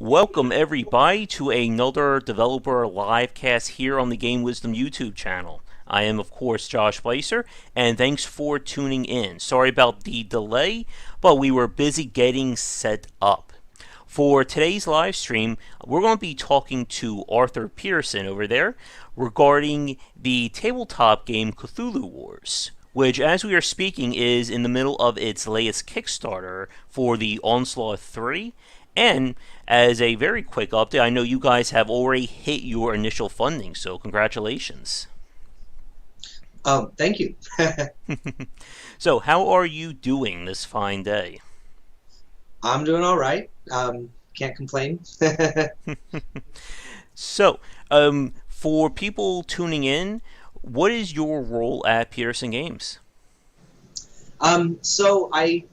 Welcome everybody to another developer livecast here on the Game Wisdom YouTube channel. I am of course Josh Bycer, and thanks for tuning in. Sorry about the delay, but we were busy getting set up. For today's live stream, we're going to be talking to Arthur Petersen over there regarding the tabletop game Cthulhu Wars, which, as we are speaking, is in the middle of its latest Kickstarter for the Onslaught 3. And as a very quick update, I know you guys have already hit your initial funding, so congratulations. Thank you. So, how are you doing this fine day? I'm doing all right. Can't complain. So, for people tuning in, what is your role at Petersen Games? So I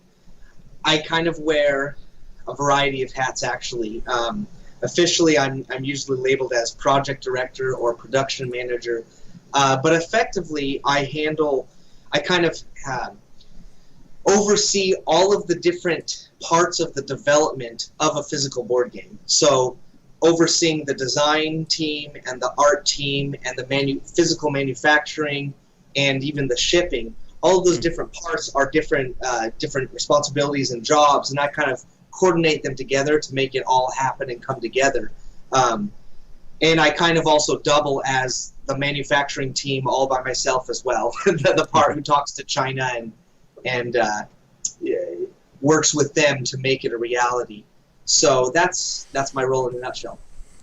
kind of wear a variety of hats, actually. Officially, I'm usually labeled as project director or production manager, but effectively, I kind of oversee all of the different parts of the development of a physical board game. So, overseeing the design team and the art team and the physical manufacturing and even the shipping. All of those different parts are different responsibilities and jobs, and I kind of coordinate them together to make it all happen and come together. And I kind of also double as the manufacturing team all by myself as well. the part who talks to China and works with them to make it a reality. So that's my role in a nutshell.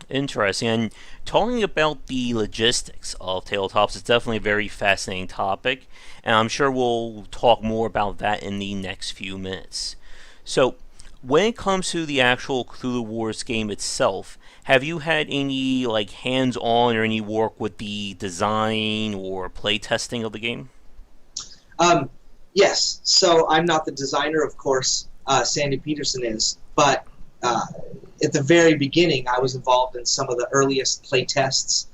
Interesting. And talking about the logistics of tabletops is definitely a very fascinating topic, and I'm sure we'll talk more about that in the next few minutes. So, when it comes to the actual Cthulhu Wars game itself, have you had any hands-on or any work with the design or playtesting of the game? Yes. So I'm not the designer, of course. Sandy Petersen is, but at the very beginning, I was involved in some of the earliest playtests.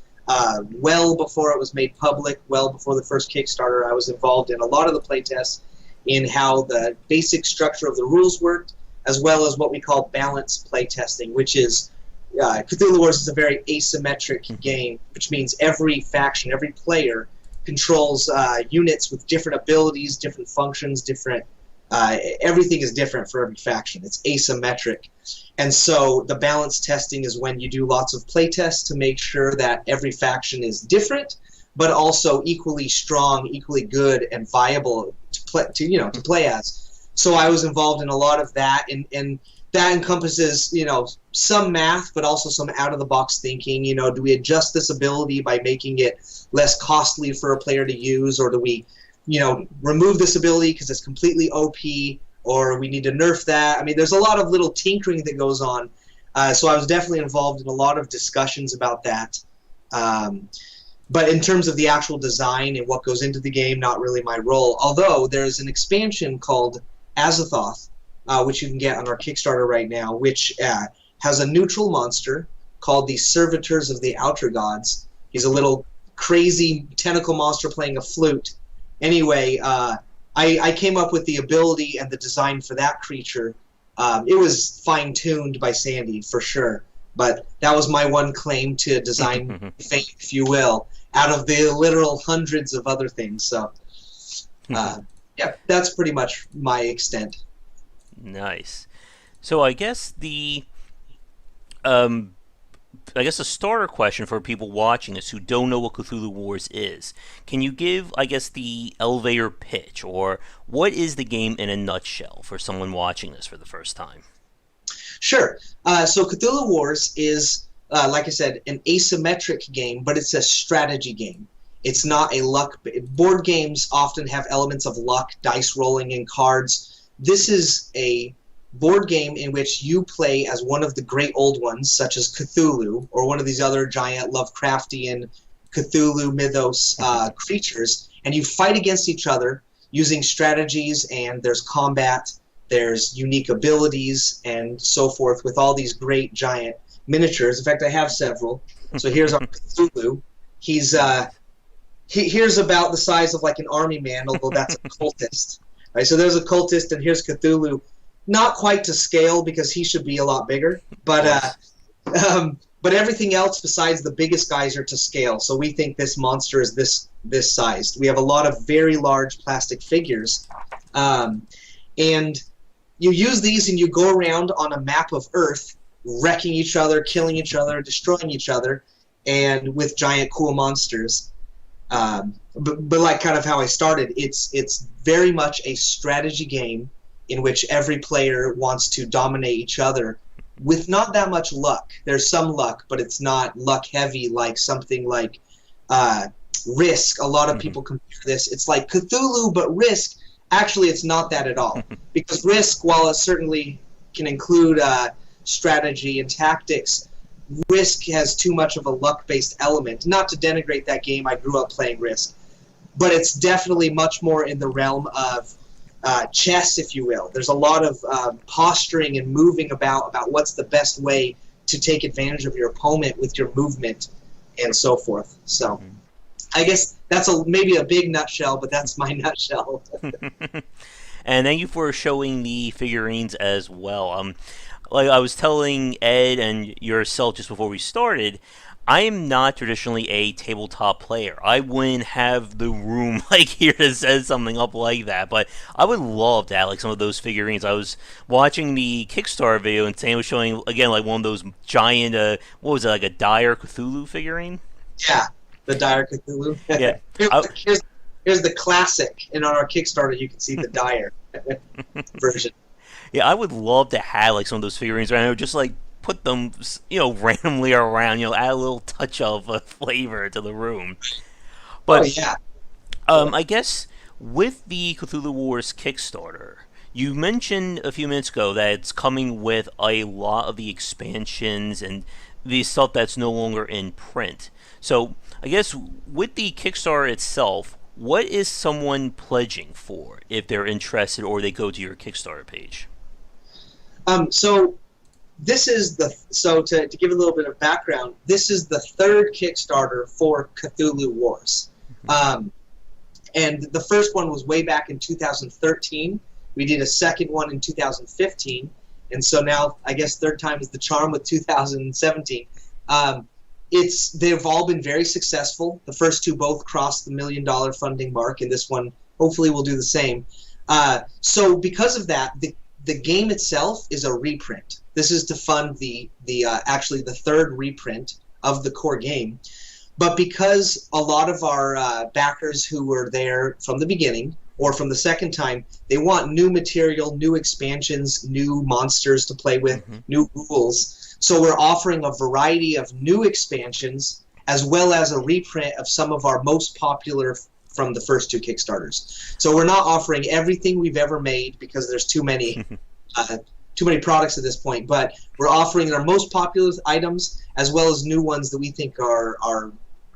Well before it was made public, well before the first Kickstarter, I was involved in a lot of the playtests in how the basic structure of the rules worked, as well as what we call balanced playtesting, which is Cthulhu Wars is a very asymmetric game, which means every faction, every player controls units with different abilities, different functions, everything is different for every faction. It's asymmetric. And so the balance testing is when you do lots of playtests to make sure that every faction is different, but also equally strong, equally good, and viable to play as. So I was involved in a lot of that, and that encompasses, some math, but also some out-of-the-box thinking. Do we adjust this ability by making it less costly for a player to use, or do we, remove this ability because it's completely OP, or we need to nerf that? I mean, there's a lot of little tinkering that goes on. So I was definitely involved in a lot of discussions about that. But in terms of the actual design and what goes into the game, not really my role. Although there's an expansion called Azathoth, which you can get on our Kickstarter right now, which has a neutral monster called the Servitors of the Outer Gods. He's a little crazy tentacle monster playing a flute. Anyway, I came up with the ability and the design for that creature. It was fine-tuned by Sandy, for sure, but that was my one claim to design fame, if you will, out of the literal hundreds of other things. So, yeah, that's pretty much my extent. Nice. So I guess the starter question for people watching this who don't know what Cthulhu Wars is, can you give, the elevator pitch, or what is the game in a nutshell for someone watching this for the first time? Sure. So Cthulhu Wars is, like I said, an asymmetric game, but it's a strategy game. It's not a luck. Board games often have elements of luck, dice rolling, and cards. This is a board game in which you play as one of the great old ones, such as Cthulhu, or one of these other giant Lovecraftian Cthulhu mythos creatures, and you fight against each other using strategies, and there's combat, there's unique abilities, and so forth, with all these great giant miniatures. In fact, I have several. So here's our Cthulhu. Here's about the size of like an army man, although that's a cultist. Right, so there's a cultist, and here's Cthulhu. not quite to scale because he should be a lot bigger, but everything else besides the biggest guys are to scale. So we think this monster is this sized. We have a lot of very large plastic figures, and you use these and you go around on a map of Earth, wrecking each other, killing each other, destroying each other, and with giant cool monsters. But like kind of how I started, it's very much a strategy game in which every player wants to dominate each other with not that much luck. There's some luck, but it's not luck heavy like something like Risk. A lot of people compare this. It's like Cthulhu, but Risk. Actually, it's not that at all. Because Risk, while it certainly can include strategy and tactics, Risk has too much of a luck-based element. Not to denigrate that game, I grew up playing Risk. But it's definitely much more in the realm of chess, if you will. There's a lot of posturing and moving about what's the best way to take advantage of your opponent with your movement and so forth. So I guess that's maybe a big nutshell, but that's my nutshell. And thank you for showing the figurines as well. Like I was telling Ed and yourself just before we started, I am not traditionally a tabletop player. I wouldn't have the room like here to set something up like that, but I would love to have like some of those figurines. I was watching the Kickstarter video and Sam was showing again like one of those giant, what was it, like a dire Cthulhu figurine? Yeah, the dire Cthulhu. Yeah. Here's the classic, and on our Kickstarter you can see the dire version. Yeah, I would love to have like some of those figurines around. Just like put them, randomly around. Add a little touch of flavor to the room. But yeah. I guess with the Cthulhu Wars Kickstarter, you mentioned a few minutes ago that it's coming with a lot of the expansions and the stuff that's no longer in print. So I guess with the Kickstarter itself, what is someone pledging for if they're interested or they go to your Kickstarter page? So this is to give a little bit of background, this is the third Kickstarter for Cthulhu Wars. And the first one was way back in 2013. We did a second one in 2015. And so now, I guess third time is the charm with 2017. They've all been very successful. The first two both crossed the $1 million funding mark, and this one hopefully will do the same. So because of that, the game itself is a reprint. This is to fund actually the third reprint of the core game. But because a lot of our backers who were there from the beginning or from the second time, they want new material, new expansions, new monsters to play with, new rules. So we're offering a variety of new expansions as well as a reprint of some of our most popular from the first two Kickstarters. So we're not offering everything we've ever made because there's too many products at this point, but we're offering our most popular items as well as new ones that we think are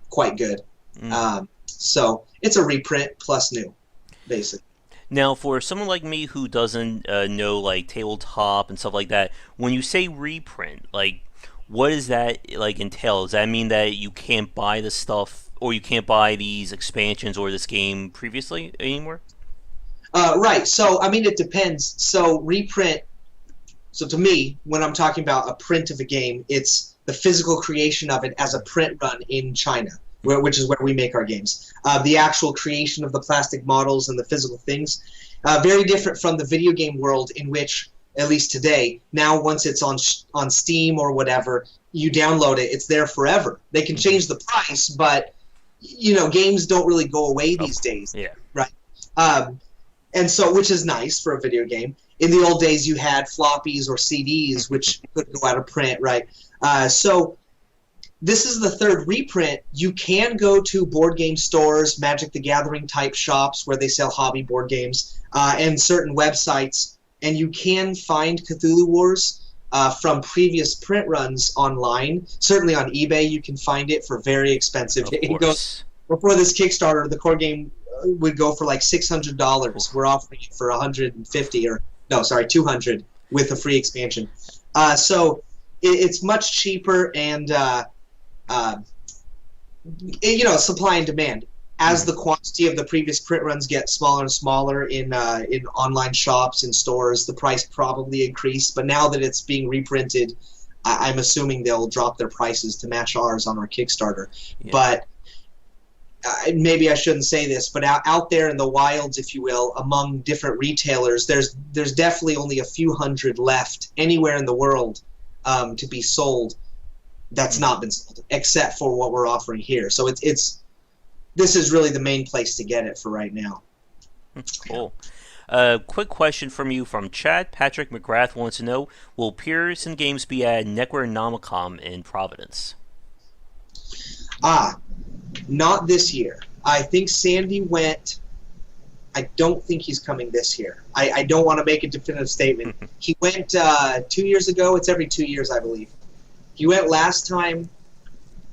quite good. So it's a reprint plus new, basically. Now, for someone like me who doesn't know like tabletop and stuff like that, when you say reprint, like what does that like entail? Does that mean that you can't buy the stuff or you can't buy these expansions or this game previously anymore? Right. So I mean, it depends. So reprint. So to me, when I'm talking about a print of a game, it's the physical creation of it as a print run in China, which is where we make our games. The actual creation of the plastic models and the physical things, very different from the video game world in which, at least today, now once it's on Steam or whatever, you download it, it's there forever. They can change the price, but games don't really go away these days. Yeah. Right. And so, which is nice for a video game. In the old days, you had floppies or CDs, which could go out of print, right? So this is the third reprint. You can go to board game stores, Magic the Gathering type shops where they sell hobby board games, and certain websites, and you can find Cthulhu Wars from previous print runs online. Certainly on eBay, you can find it for very expensive. It goes, before this Kickstarter, the core game would go for like $600. We're offering it for $200 with a free expansion. So it's much cheaper and supply and demand. as the quantity of the previous print runs get smaller and smaller in online shops, in stores, the price probably increased. But now that it's being reprinted, I'm assuming they'll drop their prices to match ours on our Kickstarter. Yeah. But maybe I shouldn't say this, but out there in the wilds, if you will, among different retailers, there's definitely only a few hundred left anywhere in the world to be sold. That's not been sold, except for what we're offering here. So this is really the main place to get it for right now. Cool. Quick question from you from chat. Patrick McGrath wants to know, will Petersen Games be at Necronomicon in Providence? Not this year. I think Sandy went. I don't think he's coming this year. I don't want to make a definitive statement. He went 2 years ago. It's every 2 years, I believe. He went last time.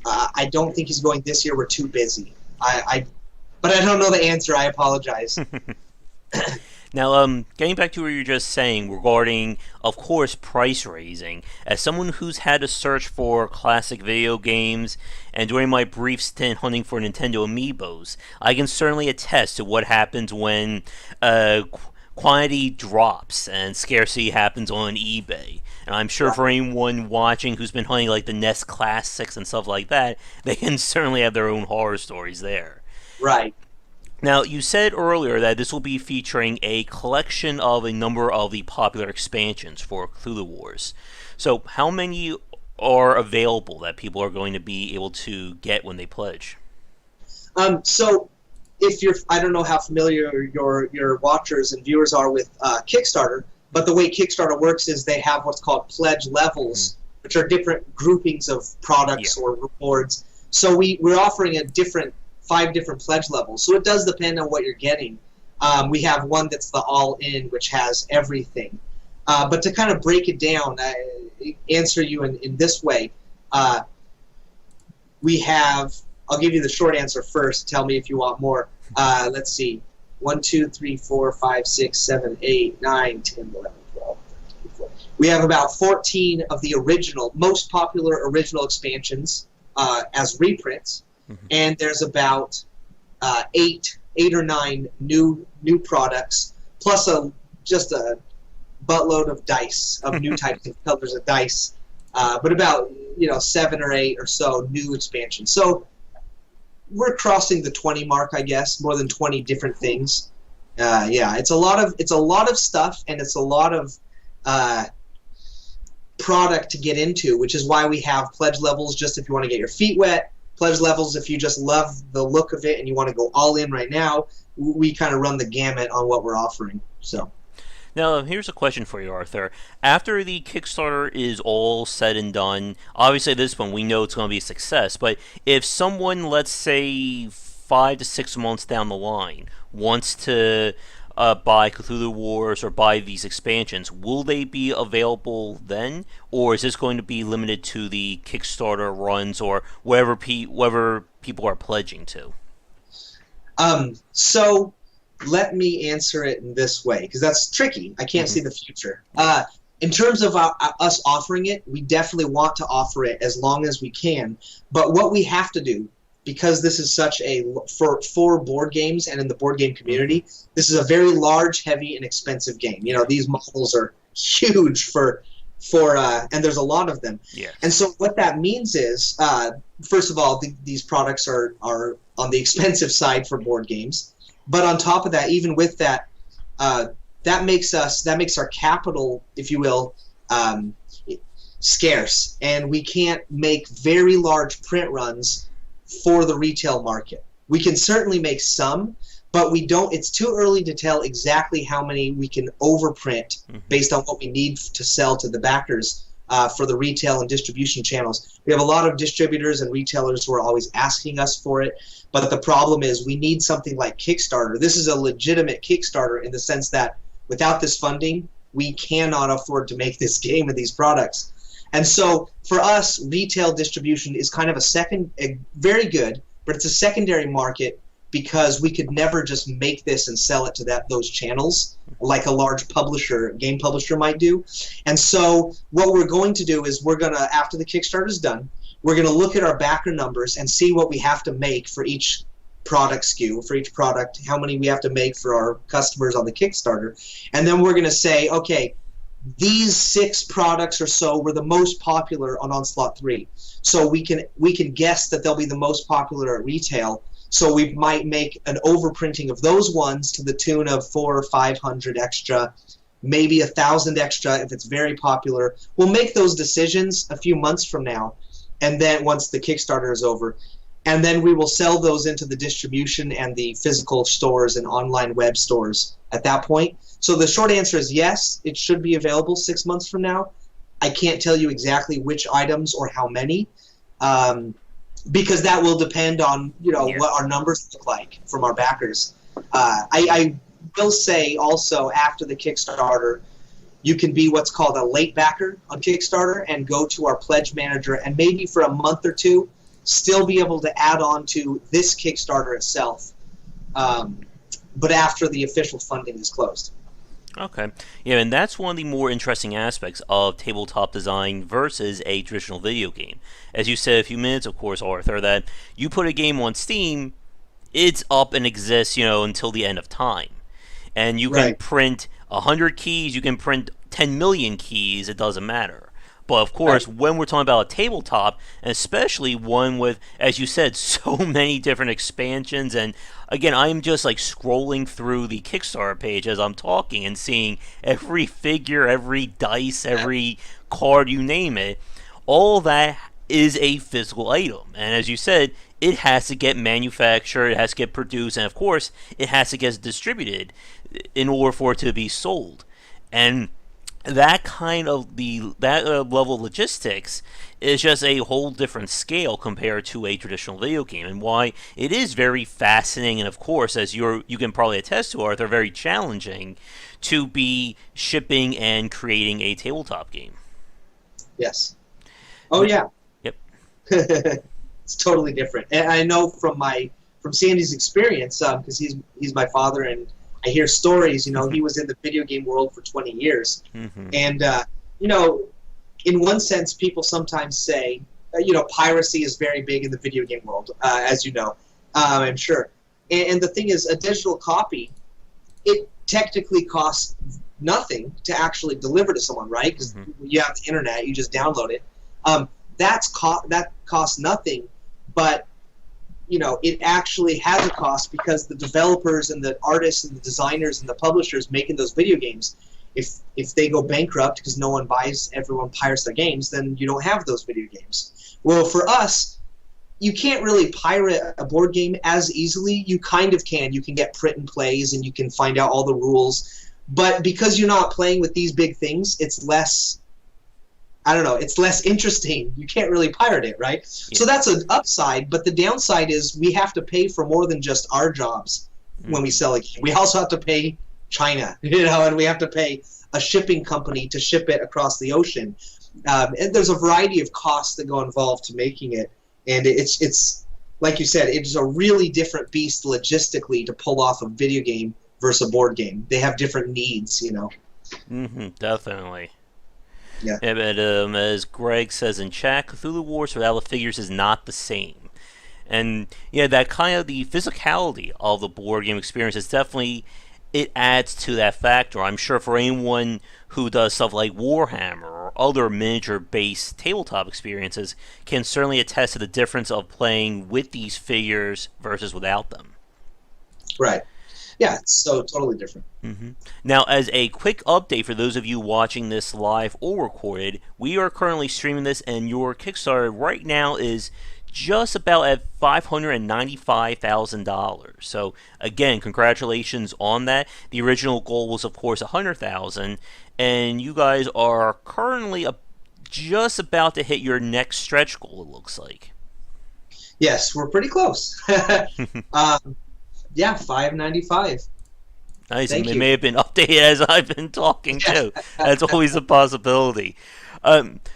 I don't think he's going this year. We're too busy. But I don't know the answer. I apologize. Now, getting back to what you were just saying regarding, of course, price raising. As someone who's had to search for classic video games, and during my brief stint hunting for Nintendo Amiibos, I can certainly attest to what happens when quantity drops and scarcity happens on eBay. And I'm sure for anyone watching who's been hunting like the NES Classics and stuff like that, they can certainly have their own horror stories there. Right. Now, you said earlier that this will be featuring a collection of a number of the popular expansions for Cthulhu Wars. So, how many are available that people are going to be able to get when they pledge? So, if you're, I don't know how familiar your watchers and viewers are with Kickstarter, but the way Kickstarter works is they have what's called pledge levels, which are different groupings of products or rewards. So we're offering a 5 different pledge levels. So it does depend on what you're getting. We have one that's the all-in, which has everything. But to kind of break it down, answer you in this way, we have, I'll give you the short answer first. Tell me if you want more. Let's see. 1, 2, 3, 4, 5, 6, 7, 8, 9, 10, 11, 12, 13, 14. We have about 14 of the most popular original expansions as reprints. And there's about 8 or 9 new products, plus just a buttload of dice, of new types of colors of dice, but about 7 or 8 or so new expansions. So we're crossing the 20 mark, I guess, more than 20 different things. It's a lot of stuff, and it's a lot of product to get into, which is why we have pledge levels just if you want to get your feet wet. Pledge levels if you just love the look of it and you want to go all in right now. We kind of run the gamut on what we're offering. So, now here's a question for you, Arthur. After the Kickstarter is all said and done, obviously at this point we know it's going to be a success, but if someone, let's say 5 to 6 months down the line, wants to buy Cthulhu Wars or buy these expansions, will they be available then, or is this going to be limited to the Kickstarter runs or wherever people are pledging to? So let me answer it in this way, because that's tricky. I can't see the future. In terms of us offering it, we definitely want to offer it as long as we can, but what we have to do, because this is such for board games and in the board game community, this is a very large, heavy, and expensive game. These models are huge and there's a lot of them. Yeah. And so what that means is, first of all, these products are on the expensive side for board games. But on top of that, even with that, that makes our capital, if you will, scarce, and we can't make very large print runs for the retail market. We can certainly make some, but we don't. It's too early to tell exactly how many we can overprint based on what we need to sell to the backers for the retail and distribution channels. We have a lot of distributors and retailers who are always asking us for it, but the problem is we need something like Kickstarter. This is a legitimate Kickstarter in the sense that without this funding, we cannot afford to make this game and these products. And so for us, retail distribution is kind of very good, but it's a secondary market because we could never just make this and sell it to those channels like a large game publisher might do. And so what we're going to do is after the Kickstarter is done, we're going to look at our backer numbers and see what we have to make for each product SKU, for each product, how many we have to make for our customers on the Kickstarter. And then we're going to say, okay, these 6 products or so were the most popular on Onslaught 3. So we can guess that they'll be the most popular at retail. So we might make an overprinting of those ones to the tune of 400 or 500 extra, maybe 1,000 extra if it's very popular. We'll make those decisions a few months from now, and then once the Kickstarter is over. And then we will sell those into the distribution and the physical stores and online web stores at that point. So the short answer is yes, it should be available 6 months from now. I can't tell you exactly which items or how many, because that will depend on what our numbers look like from our backers. I will say also, after the Kickstarter, you can be what's called a late backer on Kickstarter and go to our pledge manager, and maybe for a month or two still be able to add on to this Kickstarter itself, but after the official funding is closed. Okay. Yeah, and that's one of the more interesting aspects of tabletop design versus a traditional video game. As you said a few minutes, of course, Arthur, that you put a game on Steam, it's up and exists, until the end of time. And you can print 100 keys, you can print 10 million keys, it doesn't matter. But of course, when we're talking about a tabletop, and especially one with, as you said, so many different expansions, and again, I'm just like scrolling through the Kickstarter page as I'm talking and seeing every figure, every dice, every card, you name it, all that is a physical item. And as you said, it has to get manufactured, it has to get produced, and of course, it has to get distributed in order for it to be sold. And that kind of level of logistics is just a whole different scale compared to a traditional video game, and why it is very fascinating, and of course, as you can probably attest to, Arthur, very challenging to be shipping and creating a tabletop game. Yes. Oh yeah. Yep. It's totally different, and I know from Sandy's experience, because he's my father, and I hear stories. He was in the video game world for 20 years, and in one sense, people sometimes say, piracy is very big in the video game world, as you know, I'm sure. And the thing is, a digital copy, it technically costs nothing to actually deliver to someone, right? Because you have the internet, you just download it. That costs nothing, but it actually has a cost, because the developers and the artists and the designers and the publishers making those video games, if they go bankrupt because no one buys, everyone pirates their games, then you don't have those video games. Well, for us, you can't really pirate a board game as easily. You kind of can. You can get print and plays, and you can find out all the rules. But because you're not playing with these big things, it's less... it's less interesting. You can't really pirate it, right? Yeah. So that's an upside, but the downside is we have to pay for more than just our jobs when we sell a game. We also have to pay China, and we have to pay a shipping company to ship it across the ocean. And there's a variety of costs that go involved to making it, and it's like you said, it's a really different beast logistically to pull off a video game versus a board game. They have different needs, Definitely. Yeah. But as Greg says in chat, Cthulhu Wars without the figures is not the same. And yeah, that kind of the physicality of the board game experience is definitely, it adds to that factor. I'm sure for anyone who does stuff like Warhammer or other miniature-based tabletop experiences can certainly attest to the difference of playing with these figures versus without them. Right. Yeah, it's so totally different. Now, as a quick update for those of you watching this live or recorded, we are currently streaming this, and your Kickstarter right now is just about at $595,000. So, again, congratulations on that. The original goal was, of course, $100,000, and you guys are currently just about to hit your next stretch goal, it looks like. Yes, we're pretty close. Yeah, $595. Nice. It may have been updated as I've been talking too. That's always a possibility.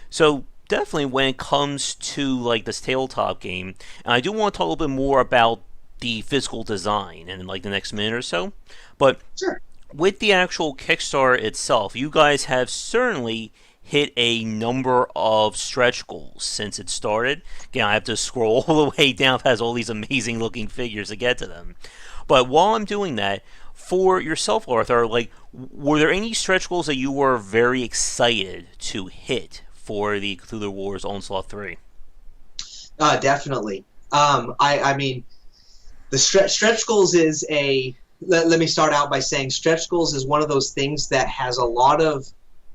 So definitely when it comes to like this tabletop game, and I do want to talk a little bit more about the physical design in like the next minute or so. But sure. With the actual Kickstarter itself, you guys have certainly hit a number of stretch goals since it started. Again, I have to scroll all the way down past all these amazing looking figures to get to them. But while I'm doing that, for yourself, Arthur, like, were there any stretch goals that you were very excited to hit for the Cthulhu Wars Onslaught 3? Definitely. I mean, the stretch goals is a... Let me start out by saying stretch goals is one of those things that has a lot of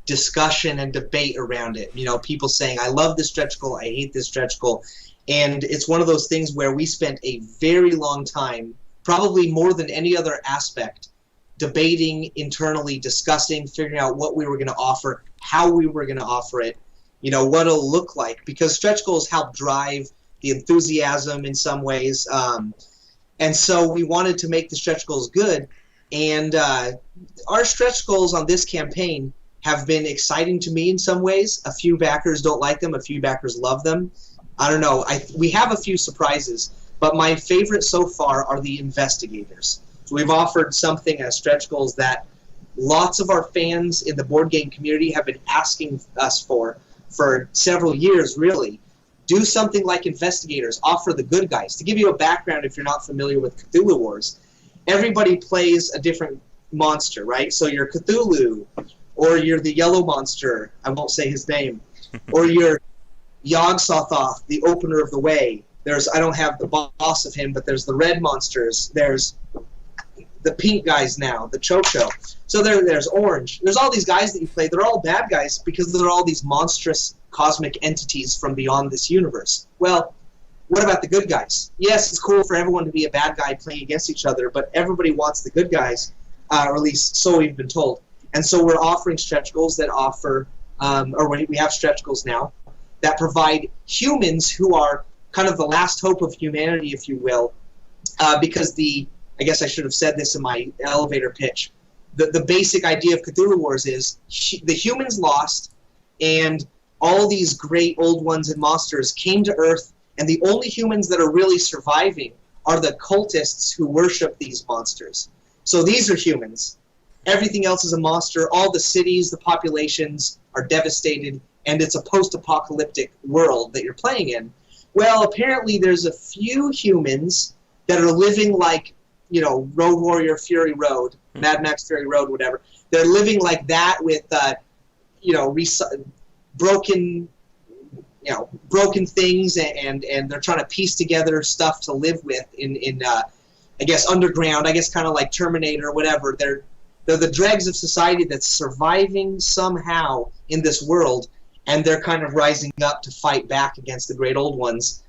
discussion and debate around it. You know, people saying, I love this stretch goal, I hate this stretch goal. And it's one of those things where we spent a very long time, probably more than any other aspect, debating internally, discussing, figuring out what we were going to offer, how we were going to offer it, you know, what it'll look like. Because stretch goals help drive the enthusiasm in some ways. And so we wanted to make the stretch goals good. And our stretch goals on this campaign have been exciting to me in some ways. A few backers don't like them. A few backers love them. I don't know. We have a few surprises, but my favorite so far are the investigators. So we've offered something as stretch goals that lots of our fans in the board game community have been asking us for several years, really. Do something like investigators. Offer the good guys. To give you a background, if you're not familiar with Cthulhu Wars, everybody plays a different monster, right? So you're Cthulhu, or you're the yellow monster, I won't say his name, or you're Yog-Sothoth, the opener of the way. I don't have the boss of him, but there's the red monsters. There's the pink guys now, the Chocho. So there's orange. There's all these guys that you play. They're all bad guys because they're all these monstrous cosmic entities from beyond this universe. Well, what about the good guys? Yes, it's cool for everyone to be a bad guy playing against each other, but everybody wants the good guys, or at least so we've been told. And so we're offering stretch goals that offer, or we have stretch goals now, that provide humans who are kind of the last hope of humanity, if you will, because I guess I should have said this in my elevator pitch, the basic idea of Cthulhu Wars is the humans lost, and all these great old ones and monsters came to Earth, and the only humans that are really surviving are the cultists who worship these monsters. So these are humans. Everything else is a monster. All the cities, the populations are devastated, and it's a post-apocalyptic world that you're playing in. Well, apparently there's a few humans that are living like, you know, Road Warrior Fury Road, Mad Max Fury Road, whatever. They're living like that with, you know, broken things, and they're trying to piece together stuff to live with in I guess, underground. I guess kind of like Terminator or whatever. They're the dregs of society that's surviving somehow in this world, and they're kind of rising up to fight back against the great old ones.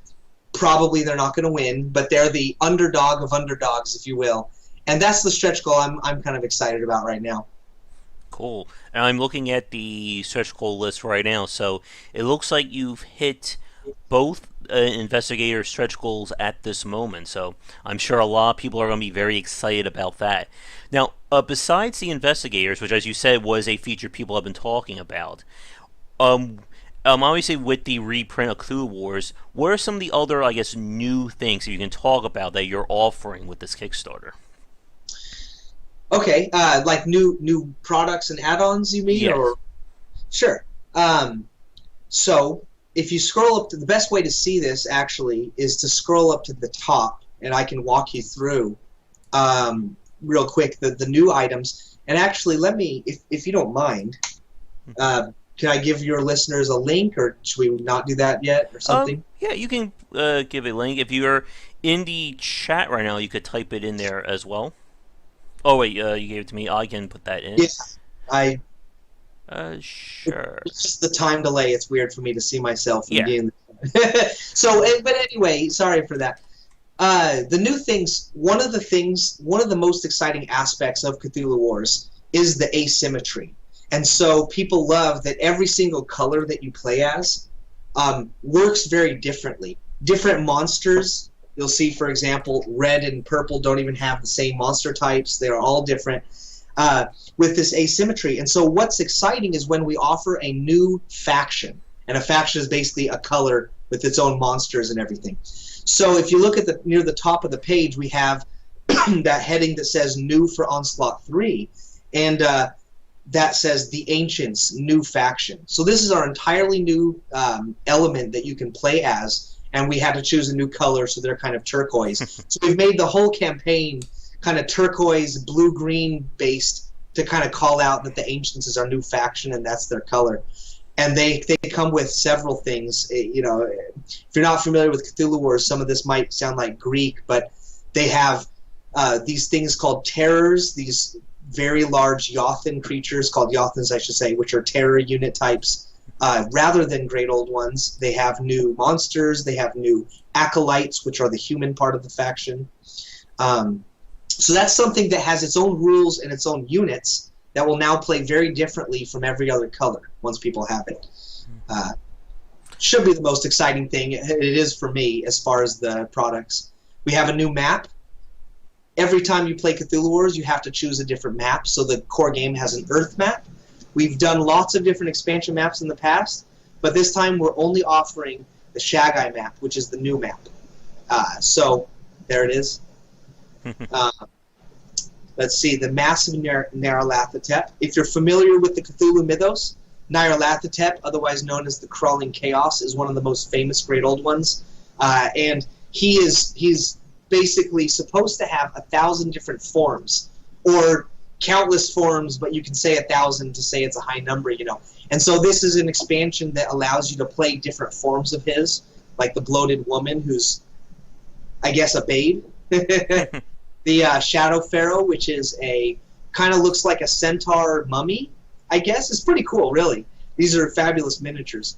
Probably they're not going to win, but they're the underdog of underdogs, if you will. And that's the stretch goal I'm kind of excited about right now. Cool. And I'm looking at the stretch goal list right now, so it looks like you've hit both investigator stretch goals at this moment, so I'm sure a lot of people are going to be very excited about that. Now, besides the investigators, which, as you said, was a feature people have been talking about, obviously with the reprint of Cthulhu Wars, what are some of the other, I guess, new things that you can talk about that you're offering with this Kickstarter? Okay, like new products and add-ons, you mean? Yes. Or sure. So if you scroll up to the best way to see this actually is to scroll up to the top, and I can walk you through real quick the new items. And actually, let me, if you don't mind, can I give your listeners a link, or should we not do that yet, or something? Yeah, you can give a link. If you're in the chat right now, you could type it in there as well. Oh wait, you gave it to me. I can put that in. Yeah, sure. It's just the time delay. It's weird for me to see myself. Yeah. So, but anyway, sorry for that. The new things. One of the most exciting aspects of Cthulhu Wars is the asymmetry, and so people love that every single color that you play as works very differently. Different monsters. You'll see, for example, red and purple don't even have the same monster types. They are all different with this asymmetry. And so what's exciting is when we offer a new faction. And a faction is basically a color with its own monsters and everything. So if you look at near the top of the page, we have that heading that says New for Onslaught 3. And that says the Ancients New Faction. So this is our entirely new element that you can play as, and we had to choose a new color, so they're kind of turquoise. So we've made the whole campaign kind of turquoise, blue-green based to kind of call out that the Ancients is our new faction, and that's their color. And they come with several things. You know, if you're not familiar with Cthulhu Wars, some of this might sound like Greek, but they have these things called terrors, these very large Yothin creatures, called Yothins, I should say, which are terror unit types. Rather than great old ones, they have new monsters, they have new acolytes, which are the human part of the faction. So that's something that has its own rules and its own units that will now play very differently from every other color once people have it. Should be the most exciting thing. It is for me as far as the products. We have a new map. Every time you play Cthulhu Wars, you have to choose a different map. So the core game has an Earth map. We've done lots of different expansion maps in the past, but this time we're only offering the Shagai map, which is the new map. So there it is. Let's see, the massive Nyarlathotep. If you're familiar with the Cthulhu mythos, Nyarlathotep, otherwise known as the Crawling Chaos, is one of the most famous great old ones. And he's basically supposed to have 1,000 different forms, or countless forms, but you can say 1,000 to say it's a high number, you know. And so this is an expansion that allows you to play different forms of his, like the bloated woman, who's, I guess, a babe. The Shadow Pharaoh, which is kind of looks like a centaur mummy, I guess. It's pretty cool, really. These are fabulous miniatures.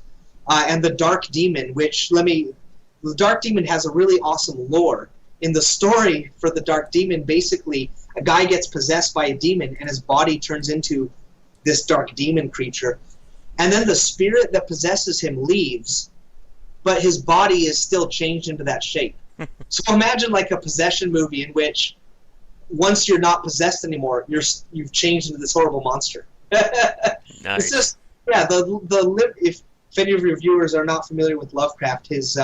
And the Dark Demon, the Dark Demon has a really awesome lore. In the story for the Dark Demon, basically, a guy gets possessed by a demon, and his body turns into this Dark Demon creature. And then the spirit that possesses him leaves, but his body is still changed into that shape. So imagine like a possession movie in which once you're not possessed anymore, you've changed into this horrible monster. Nice. It's just, yeah, if any of your viewers are not familiar with Lovecraft, his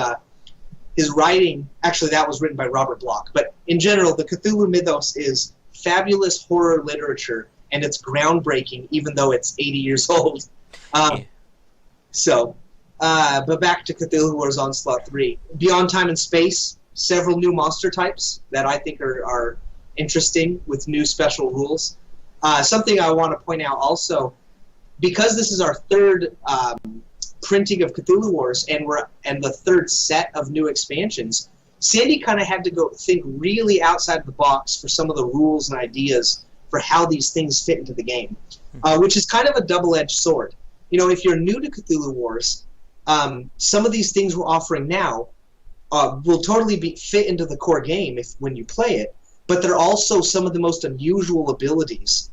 writing, actually that was written by Robert Bloch, but in general, the Cthulhu mythos is fabulous horror literature, and it's groundbreaking even though it's 80 years old. But back to Cthulhu Wars Onslaught 3. Beyond Time and Space, several new monster types that I think are interesting with new special rules. Something I want to point out also, because this is our third printing of Cthulhu Wars and the third set of new expansions, Sandy kind of had to go think really outside the box for some of the rules and ideas for how these things fit into the game, which is kind of a double-edged sword. You know, if you're new to Cthulhu Wars, some of these things we're offering now will totally fit into the core game when you play it, but they're also some of the most unusual abilities,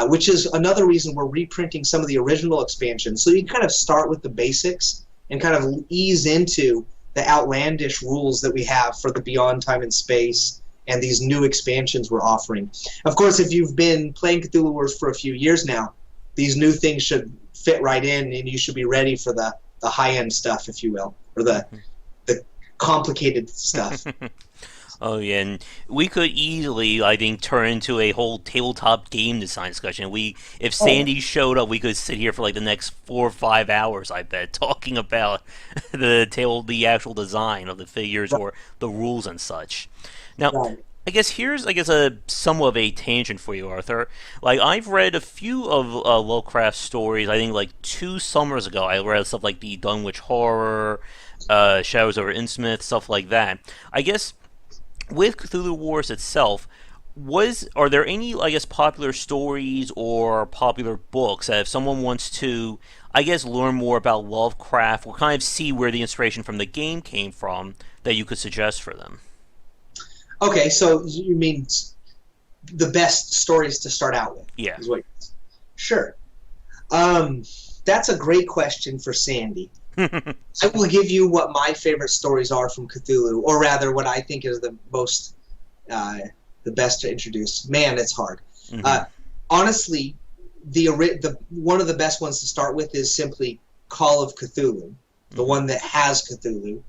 which is another reason we're reprinting some of the original expansions. So you kind of start with the basics and kind of ease into the outlandish rules that we have for the Beyond Time and Space and these new expansions we're offering. Of course, if you've been playing Cthulhu Wars for a few years now, these new things should fit right in, and you should be ready for the high-end stuff, if you will, or the complicated stuff. Oh yeah, and we could easily, I think, turn into a whole tabletop game design discussion. If Sandy showed up, we could sit here for like the next 4 or 5 hours, I bet, talking about the actual design of the figures or the rules and such. Now, I guess here's a somewhat of a tangent for you, Arthur. Like, I've read a few of Lovecraft stories. I think like 2 summers ago, I read stuff like the Dunwich Horror, Shadows over Innsmouth, stuff like that. I guess with Cthulhu Wars itself, are there any, I guess, popular stories or popular books that if someone wants to, I guess, learn more about Lovecraft or kind of see where the inspiration from the game came from, that you could suggest for them? Okay, so you mean the best stories to start out with? Yeah. Sure. That's a great question for Sandy. I will give you what my favorite stories are from Cthulhu, or rather what I think is the most, the best to introduce. Man, it's hard. Mm-hmm. Honestly, one of the best ones to start with is simply Call of Cthulhu, the one that has Cthulhu.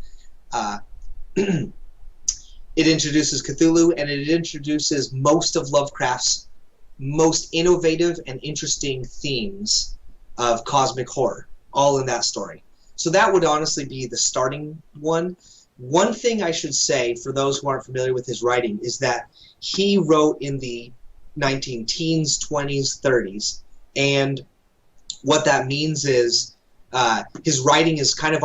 It introduces Cthulhu, and it introduces most of Lovecraft's most innovative and interesting themes of cosmic horror, all in that story. So that would honestly be the starting one. One thing I should say for those who aren't familiar with his writing is that he wrote in the 19-teens, 20s, 30s, and what that means is his writing is kind of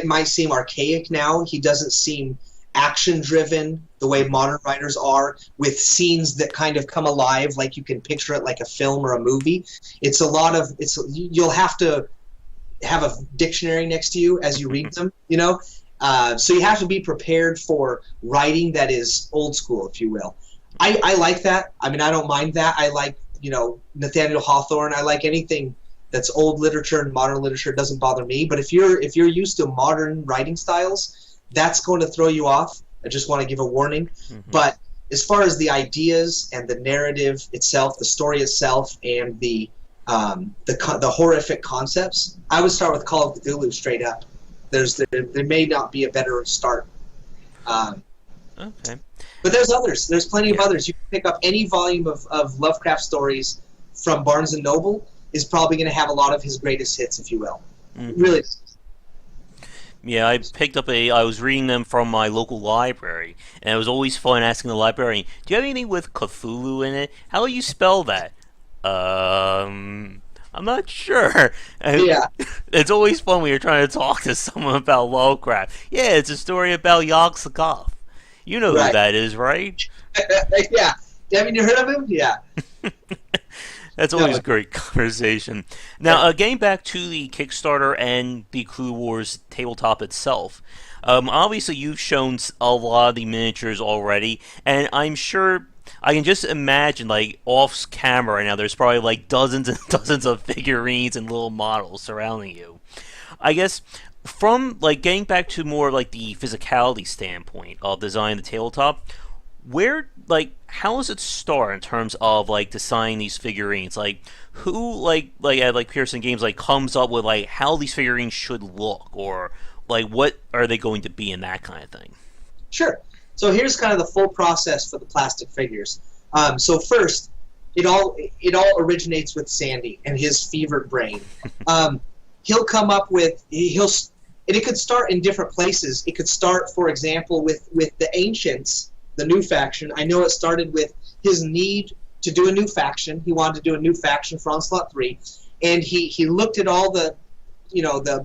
might seem archaic now. He doesn't seem action-driven the way modern writers are, with scenes that kind of come alive, like you can picture it like a film or a movie. It's a lot of you'll have to have a dictionary next to you as you read them, you know. So you have to be prepared for writing that is old school, if you will. I like that. I mean, I don't mind that. I like, you know, Nathaniel Hawthorne. I like anything that's old literature and modern literature. It doesn't bother me. But if you're used to modern writing styles, that's going to throw you off. I just want to give a warning. Mm-hmm. But as far as the ideas and the narrative itself, the story itself, and the horrific concepts, I would start with Call of Cthulhu straight up. There may not be a better start. Okay. But there's others. There's plenty of others. You can pick up any volume of Lovecraft stories from Barnes & Noble is probably going to have a lot of his greatest hits, if you will. Mm-hmm. Really. Yeah, I was reading them from my local library, and it was always fun asking the librarian, do you have anything with Cthulhu in it? How do you spell that? I'm not sure. Yeah. It's always fun when you're trying to talk to someone about Lovecraft. Yeah, it's a story about Yog-Sothoth. You know who that is, right? Yeah. Haven't you heard of him? Yeah. That's always a great conversation. Now, getting back to the Kickstarter and the Cthulhu Wars tabletop itself, obviously you've shown a lot of the miniatures already, and I'm sure I can just imagine, like, off camera right now, there's probably like dozens and dozens of figurines and little models surrounding you. I guess from like getting back to more like the physicality standpoint of designing the tabletop, how does it start in terms of like designing these figurines? Like, who like at like Petersen Games like comes up with like how these figurines should look, or like what are they going to be, and that kind of thing? Sure. So here's kind of the full process for the plastic figures. So first, it all originates with Sandy and his fevered brain. He'll come up with and it could start in different places. It could start, for example, with the Ancients, the new faction. I know it started with his need to do a new faction. He wanted to do a new faction for Onslaught 3, and he looked at all the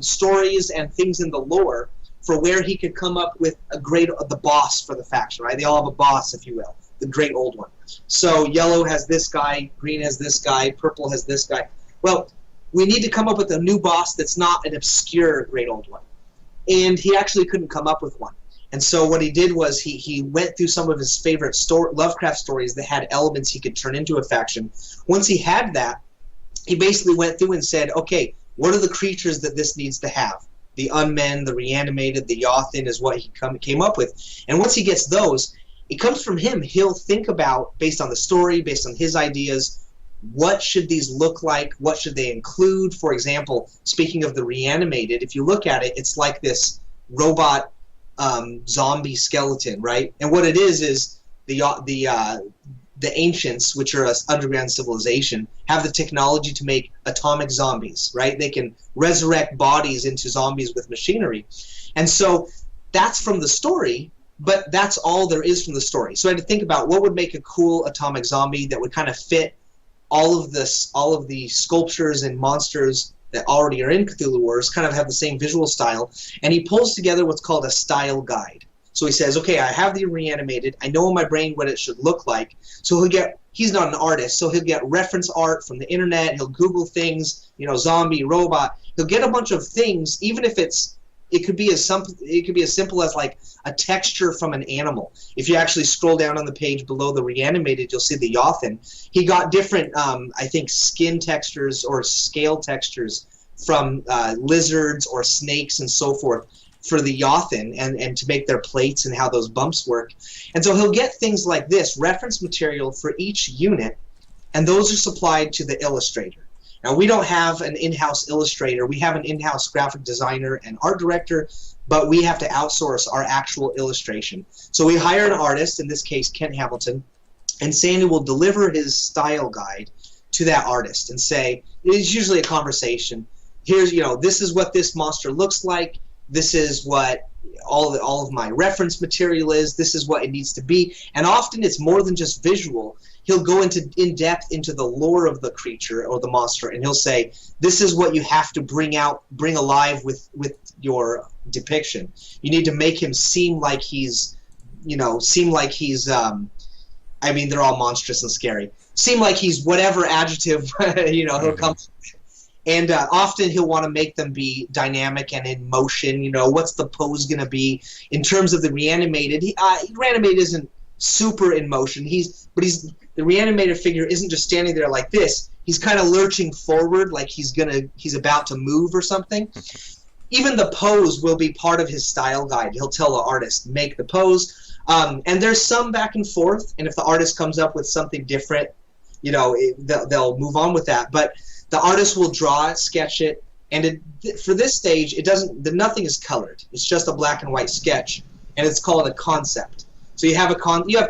stories and things in the lore for where he could come up with the boss for the faction, right? They all have a boss, if you will, the great old one. So yellow has this guy, green has this guy, purple has this guy. Well, we need to come up with a new boss that's not an obscure great old one. And he actually couldn't come up with one. And so what he did was he went through some of his favorite Lovecraft stories that had elements he could turn into a faction. Once he had that, he basically went through and said, okay, what are the creatures that this needs to have? The Unmen, the Reanimated, the Yothin is what he came up with. And once he gets those, it comes from him. He'll think about, based on the story, based on his ideas, what should these look like? What should they include? For example, speaking of the Reanimated, if you look at it, it's like this robot zombie skeleton, right? And what it is the Ancients, which are an underground civilization, have the technology to make atomic zombies, right? They can resurrect bodies into zombies with machinery. And so that's from the story, but that's all there is from the story. So I had to think about what would make a cool atomic zombie that would kind of fit all of the sculptures and monsters that already are in Cthulhu Wars, kind of have the same visual style. And he pulls together what's called a style guide. So he says, okay, I have the Reanimated. I know in my brain what it should look like. So he's not an artist, so he'll get reference art from the internet. He'll Google things, zombie, robot. He'll get a bunch of things, even if it could be as simple as like a texture from an animal. If you actually scroll down on the page below the Reanimated, you'll see the Yothin. He got different, I think, skin textures or scale textures from lizards or snakes and so forth for the Yothin and to make their plates and how those bumps work. And so he'll get things like this, reference material for each unit, and those are supplied to the illustrator. Now, we don't have an in-house illustrator. We have an in-house graphic designer and art director, but we have to outsource our actual illustration. So we hire an artist, in this case Kent Hamilton, and Sandy will deliver his style guide to that artist and say, it's usually a conversation. Here's, this is what this monster looks like. This is what all of my reference material is. This is what it needs to be. And often it's more than just visual. He'll go in depth into the lore of the creature or the monster, and he'll say, this is what you have to bring alive with your depiction. You need to make him seem like he's, I mean, they're all monstrous and scary. Seem like he's whatever adjective, he'll come with. And often he'll want to make them be dynamic and in motion. What's the pose going to be? In terms of the reanimated, reanimated isn't super in motion. The reanimated figure isn't just standing there like this. He's kind of lurching forward like he's about to move or something. Even the pose will be part of his style guide. He'll tell the artist, make the pose. And there's some back and forth, and if the artist comes up with something different, they'll move on with that. But the artist will draw it, sketch it, and for this stage, nothing is colored. It's just a black and white sketch, and it's called a concept. So you have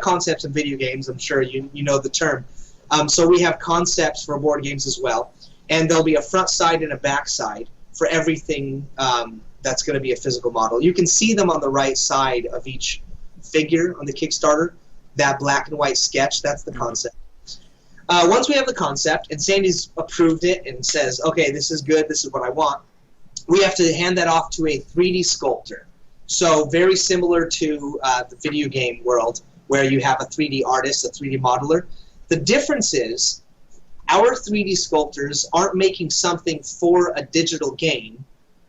concepts in video games. I'm sure you know the term. So we have concepts for board games as well, and there'll be a front side and a back side for everything that's going to be a physical model. You can see them on the right side of each figure on the Kickstarter. That black and white sketch, that's the concept. Once we have the concept and Sandy's approved it and says, okay, this is good, this is what I want, we have to hand that off to a 3D sculptor. So very similar to the video game world where you have a 3D artist, a 3D modeler. The difference is our 3D sculptors aren't making something for a digital game,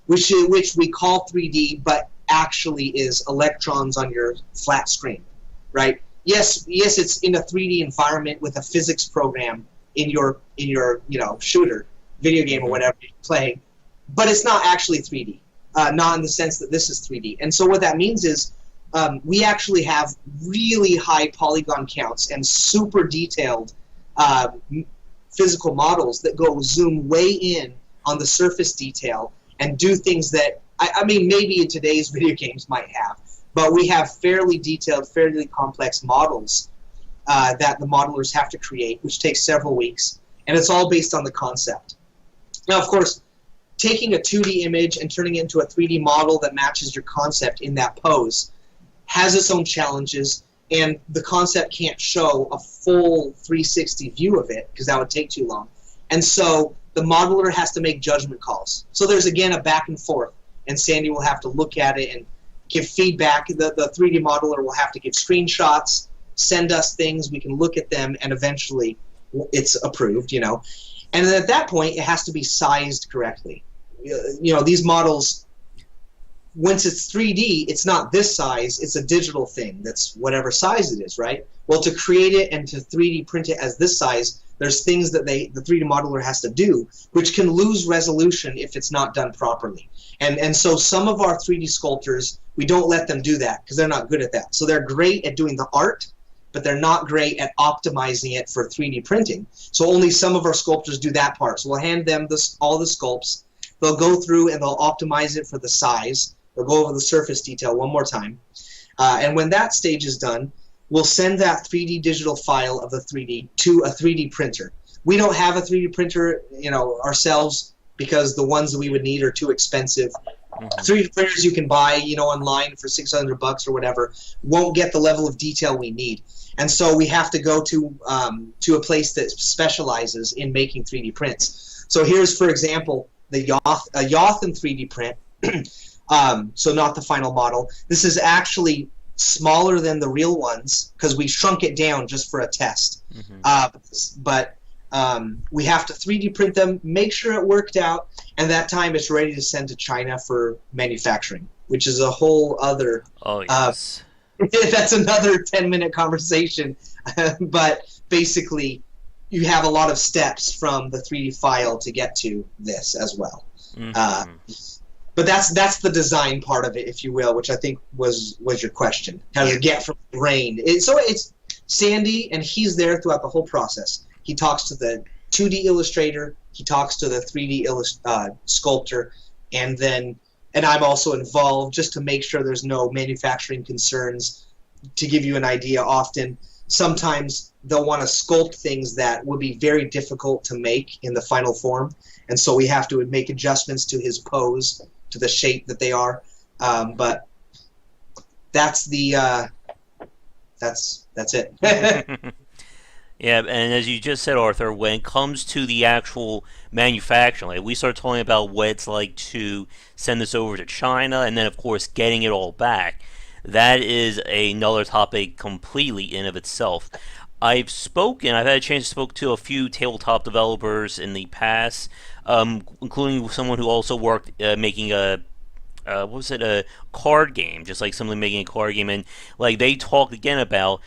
which we call 3D, but actually is electrons on your flat screen, right? Yes, it's in a 3D environment with a physics program in your shooter, video game or whatever you're playing, but it's not actually 3D, not in the sense that this is 3D. And so what that means is we actually have really high polygon counts and super detailed physical models that go zoom way in on the surface detail and do things that, I mean, maybe in today's video games might have, but we have fairly detailed, fairly complex models that the modelers have to create, which takes several weeks, and it's all based on the concept. Now, of course, taking a 2D image and turning it into a 3D model that matches your concept in that pose has its own challenges, and the concept can't show a full 360 view of it because that would take too long. And so the modeler has to make judgment calls. So there's, again, a back and forth, and Sandy will have to look at it and give feedback. The 3D modeler will have to give screenshots, send us things, we can look at them, and eventually it's approved, And then at that point, it has to be sized correctly. These models, once it's 3D, it's not this size, it's a digital thing that's whatever size it is, right? Well, to create it and to 3D print it as this size, there's things that the 3D modeler has to do, which can lose resolution if it's not done properly. And so some of our 3D sculptors, we don't let them do that because they're not good at that. So they're great at doing the art, but they're not great at optimizing it for 3D printing. So only some of our sculptors do that part. So we'll hand them all the sculpts. They'll go through and they'll optimize it for the size. They'll go over the surface detail one more time. And when that stage is done, we'll send that 3D digital file of the 3D to a 3D printer. We don't have a 3D printer, ourselves, because the ones that we would need are too expensive. 3D printers you can buy, online for $600 or whatever, won't get the level of detail we need. And so we have to go to a place that specializes in making 3D prints. So here's, for example, a Yoth in 3D print. So not the final model. This is actually smaller than the real ones because we shrunk it down just for a test. But we have to 3D print them, make sure it worked out, and that time it's ready to send to China for manufacturing, which is a whole other... Oh, yes. That's another 10-minute conversation. But basically, you have a lot of steps from the 3D file to get to this as well. But that's the design part of it, if you will, which I think was your question. How to get from brain. So it's Sandy, and he's there throughout the whole process. He talks to the 2D illustrator, he talks to the 3D sculptor, and I'm also involved just to make sure there's no manufacturing concerns. To give you an idea, often sometimes they'll want to sculpt things that would be very difficult to make in the final form, and so we have to make adjustments to his pose, to the shape that they are. But that's the that's it. Yeah, and as you just said, Arthur, when it comes to the actual manufacturing, like we start talking about what it's like to send this over to China, and then of course getting it all back. That is another topic completely in of itself. I've had a chance to speak to a few tabletop developers in the past, including someone who also worked making a a card game, just like someone making a card game, and like they talked again about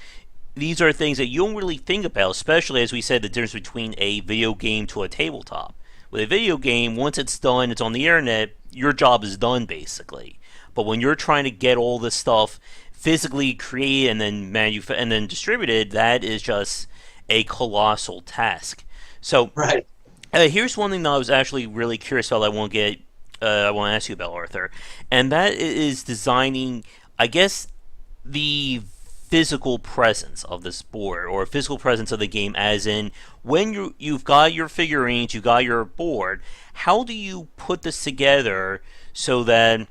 these are things that you don't really think about, especially as we said the difference between a video game to a tabletop. With a video game, once it's done, it's on the internet, your job is done basically. But when you're trying to get all this stuff physically created and then and then distributed, that is just a colossal task. So, right. Here's one thing that I was actually really curious about. I want to ask you about, Arthur, and that is designing, I guess, the physical presence of this board, or physical presence of the game, as in when you've got your figurines, you've got your board, how do you put this together so that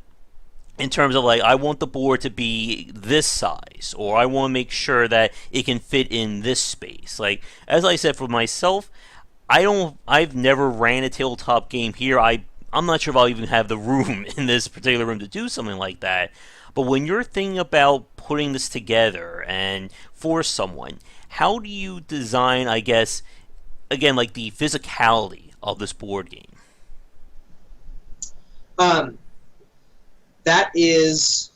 in terms of like, I want the board to be this size, or I want to make sure that it can fit in this space. Like, as I said, for myself, I've never ran a tabletop game here. I'm not sure if I'll even have the room in this particular room to do something like that. But when you're thinking about putting this together and for someone, how do you design, I guess, again, like the physicality of this board game? That is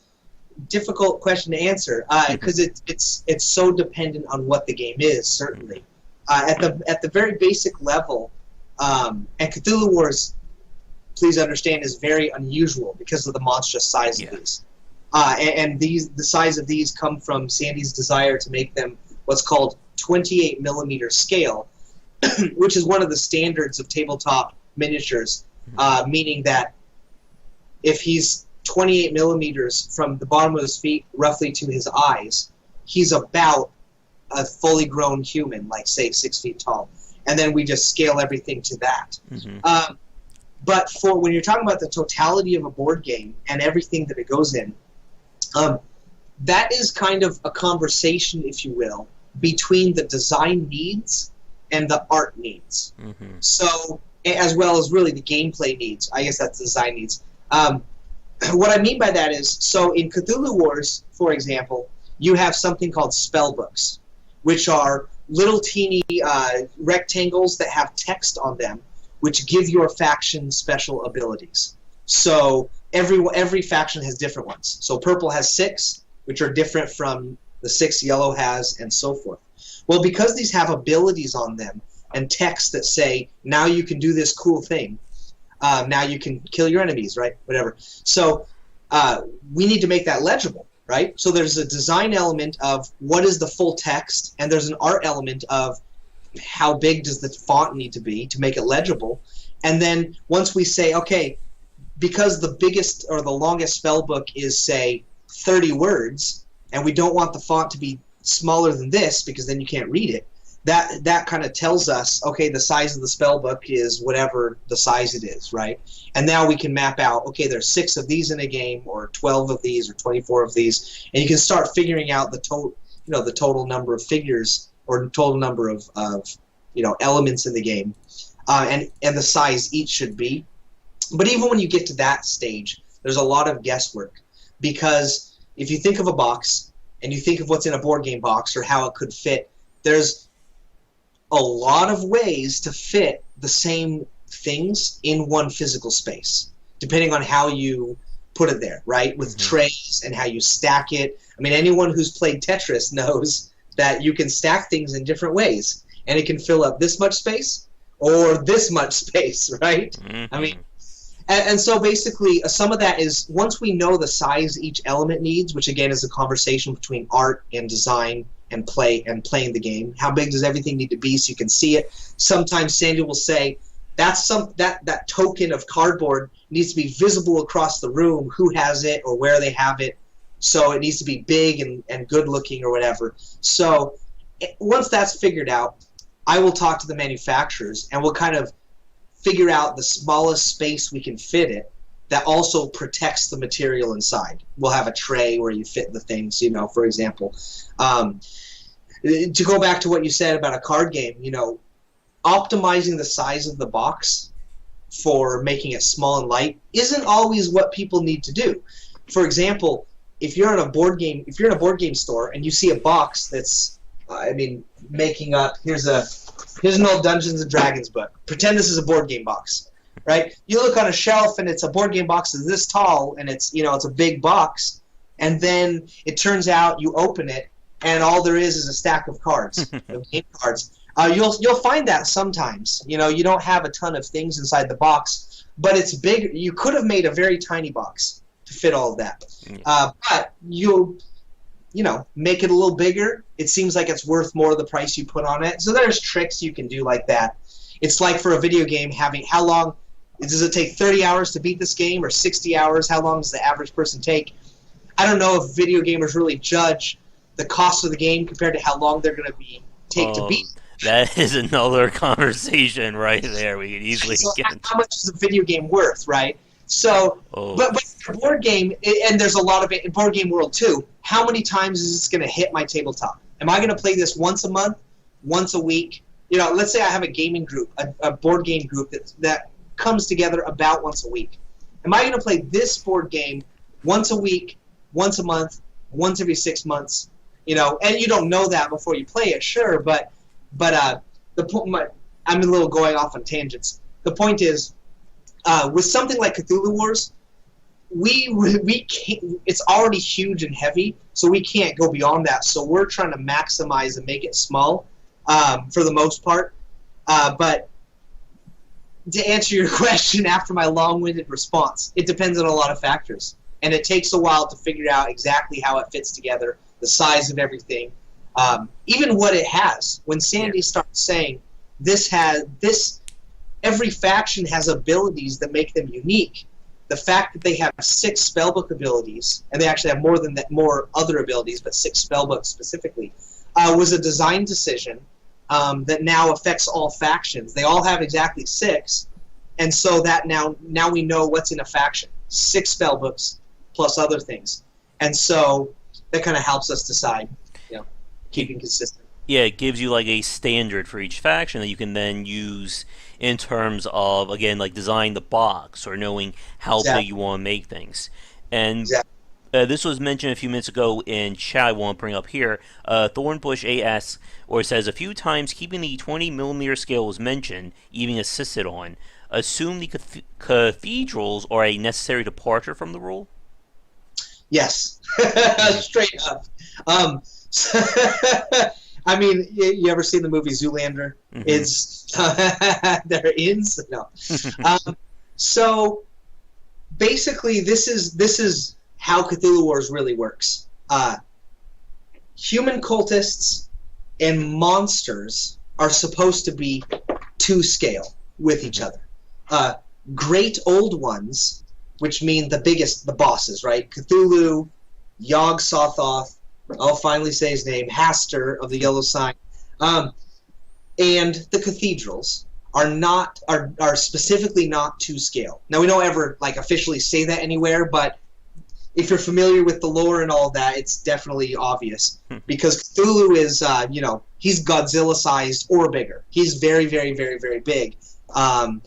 a difficult question to answer because it's so dependent on what the game is. Certainly, at the very basic level, and Cthulhu Wars, please understand, is very unusual because of the monstrous size of these. And the size of these come from Sandy's desire to make them what's called 28 millimeter scale, which is one of the standards of tabletop miniatures, meaning that if he's 28 millimeters from the bottom of his feet roughly to his eyes, he's about a fully grown human, like say 6 feet tall. And then we just scale everything to that. But for when you're talking about the totality of a board game and everything that it goes in, that is kind of a conversation, if you will, between the design needs and the art needs. So, as well as really the gameplay needs. I guess that's the design needs. What I mean by that is, so in Cthulhu Wars, for example, you have something called spell books, which are little teeny rectangles that have text on them, which give your faction special abilities. So every faction has different ones. So purple has 6, which are different from the 6 yellow has, and so forth. Well, because these have abilities on them and text that say, now you can do this cool thing, now you can kill your enemies, right? Whatever. So we need to make that legible, right? So there's a design element of what is the full text, and there's an art element of how big does the font need to be to make it legible. And then once we say, okay, because the biggest or the longest spell book is, say, 30 words, and we don't want the font to be smaller than this because then you can't read it, that kind of tells us, okay, the size of the spell book is whatever the size it is, right? And now we can map out, okay, there's 6 of these in a game, or 12 of these, or 24 of these, and you can start figuring out the total number of figures or total number of elements in the game, and the size each should be. But even when you get to that stage, there's a lot of guesswork, because if you think of a box and you think of what's in a board game box or how it could fit, there's a lot of ways to fit the same things in one physical space, depending on how you put it there, right? With trays and how you stack it. I mean, anyone who's played Tetris knows that you can stack things in different ways, and it can fill up this much space or this much space, right? I mean, and so basically some of that is, once we know the size each element needs, which again is a conversation between art and design and playing the game. How big does everything need to be so you can see it? Sometimes Sandy will say, that token of cardboard needs to be visible across the room, who has it or where they have it, so it needs to be big and good looking or whatever. So once that's figured out, I will talk to the manufacturers, and we'll kind of figure out the smallest space we can fit it that also protects the material inside. We'll have a tray where you fit the things, you know, for example. To go back to what you said about a card game, you know, optimizing the size of the box for making it small and light isn't always what people need to do. For example, if you're in a board game store and you see a box that's, making up, here's an old Dungeons and Dragons book. Pretend this is a board game box, right? You look on a shelf and it's a board game box that's this tall, and it's, you know, it's a big box, and then it turns out you open it and all there is a stack of cards, of game cards. You'll find that sometimes. You know, you don't have a ton of things inside the box, but it's big. You could have made a very tiny box to fit all of that. But you know, make it a little bigger. It seems like it's worth more of the price you put on it. So there's tricks you can do like that. It's like for a video game, how long does it take? 30 hours to beat this game, or 60 hours? How long does the average person take? I don't know if video gamers really judge the cost of the game compared to how long they're going to take to beat. That is another conversation right there. We could easily get. How much is a video game worth, right? So, but for a board game, and there's a lot of it in board game world too. How many times is this going to hit my tabletop? Am I going to play this once a month, once a week? You know, let's say I have a gaming group, a board game group that comes together about once a week. Am I going to play this board game once a week, once a month, once every 6 months? You know, and you don't know that before you play it, sure, but I'm a little going off on tangents. The point is, with something like Cthulhu Wars, we can't. It's already huge and heavy, so we can't go beyond that. So we're trying to maximize and make it small, for the most part. But to answer your question after my long-winded response, it depends on a lot of factors, and it takes a while to figure out exactly how it fits together, the size of everything, even what it has. When Sandy starts saying every faction has abilities that make them unique. The fact that they have 6 spellbook abilities, and they actually have more other abilities, but 6 spellbooks specifically, was a design decision that now affects all factions. They all have exactly 6, and so that now we know what's in a faction. 6 spellbooks plus other things, and so that kind of helps us decide, you know, keeping consistent. Yeah, it gives you like a standard for each faction that you can then use in terms of, again, like designing the box or knowing how big you want to make things. And this was mentioned a few minutes ago in chat. I want to bring up here. Thornbush AS, or it says, a few times keeping the 20mm scale was mentioned, even insisted on. Assume the cathedrals are a necessary departure from the rule? Yes. Straight up. I mean, you ever seen the movie Zoolander? Mm-hmm. It's they're ins. No. So basically, this is how Cthulhu Wars really works. Human cultists and monsters are supposed to be to scale with each other. Great old ones, which mean the bosses, right? Cthulhu, Yog-Sothoth. I'll finally say his name, Hastur of the Yellow Sign, and the cathedrals are specifically not to scale. Now, we don't ever like officially say that anywhere, but if you're familiar with the lore and all that, it's definitely obvious because Cthulhu is, he's Godzilla-sized or bigger. He's very, very, very, very big, and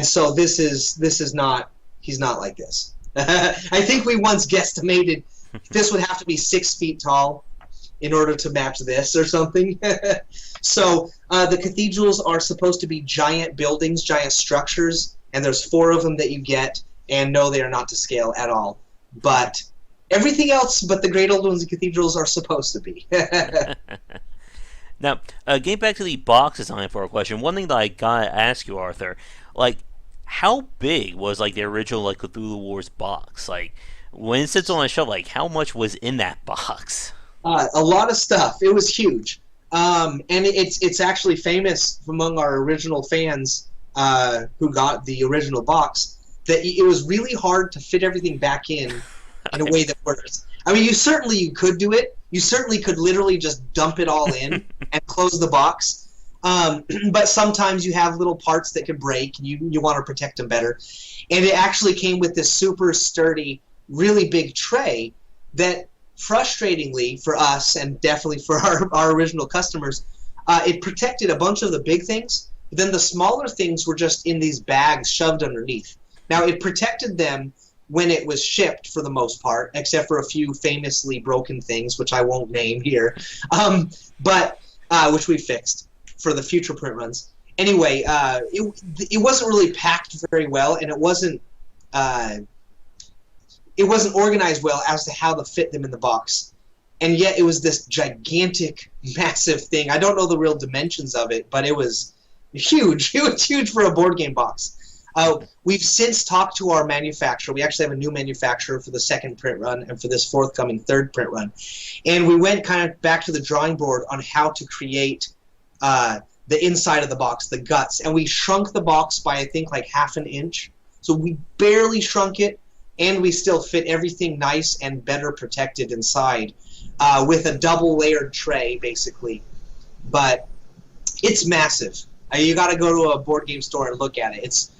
so this is not. He's not like this. I think we once guesstimated. This would have to be 6 feet tall in order to match this or something. So the cathedrals are supposed to be giant buildings, giant structures, and there's 4 of them that you get, and no, they are not to scale at all. But everything else but the great old ones and cathedrals are supposed to be. Now, getting back to the box design for a question, one thing that I gotta ask you, Arthur, like, how big was like the original like Cthulhu Wars box? Like, when it sits on a shelf, like, how much was in that box? A lot of stuff. It was huge. And it's actually famous among our original fans who got the original box that it was really hard to fit everything back in a way that works. I mean, you could do it. You certainly could literally just dump it all in and close the box. But sometimes you have little parts that can break. You want to protect them better. And it actually came with this super sturdy, really big tray that, frustratingly for us and definitely for our original customers, it protected a bunch of the big things. But then the smaller things were just in these bags shoved underneath. Now, it protected them when it was shipped for the most part, except for a few famously broken things, which I won't name here, but which we fixed for the future print runs. Anyway, it wasn't really packed very well, and it wasn't organized well as to how to fit them in the box. And yet it was this gigantic, massive thing. I don't know the real dimensions of it, but it was huge. It was huge for a board game box. We've since talked to our manufacturer. We actually have a new manufacturer for the second print run and for this forthcoming third print run. And we went kind of back to the drawing board on how to create the inside of the box, the guts. And we shrunk the box by, I think, like ½ an inch. So we barely shrunk it, and we still fit everything nice and better protected inside with a double-layered tray, basically. But it's massive. You got to go to a board game store and look at it. It's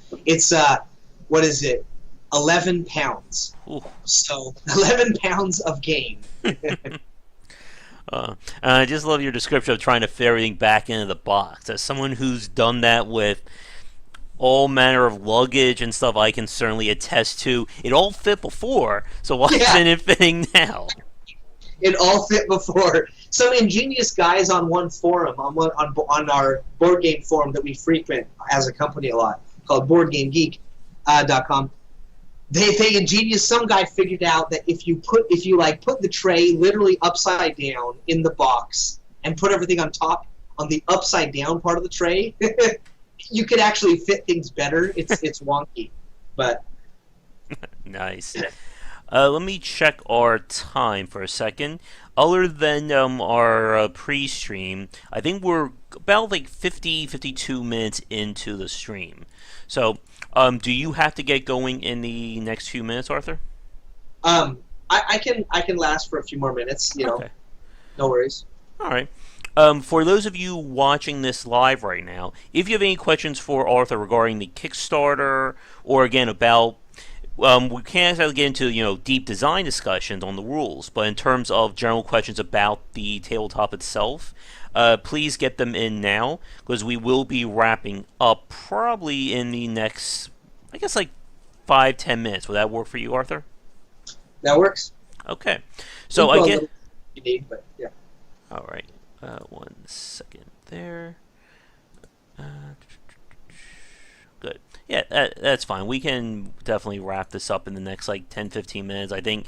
what is it? 11 pounds. Ooh. So 11 pounds of game. I just love your description of trying to fit everything back into the box. As someone who's done that with all manner of luggage and stuff, I can certainly attest to it all fit before, so why isn't it fitting now? It all fit before. Some ingenious guys on one forum, on our board game forum that we frequent as a company a lot, called BoardGameGeek.com. Some guy figured out that if you put the tray literally upside down in the box and put everything on top on the upside down part of the tray, you could actually fit things better. It's wonky, but nice. Let me check our time for a second. Other than our pre-stream, I think we're about like 52 minutes into the stream. So, do you have to get going in the next few minutes, Arthur? I can last for a few more minutes. Okay. No worries. All right. For those of you watching this live right now, if you have any questions for Arthur regarding the Kickstarter, or again about we can't exactly get into deep design discussions on the rules, but in terms of general questions about the tabletop itself, please get them in now, because we will be wrapping up probably in the next, I guess, like 5-10 minutes. Would that work for you, Arthur? That works. Okay. So I get you need, but yeah. All right. 1 second there. Good. Yeah, that's fine. We can definitely wrap this up in the next like 10-15 minutes. I think.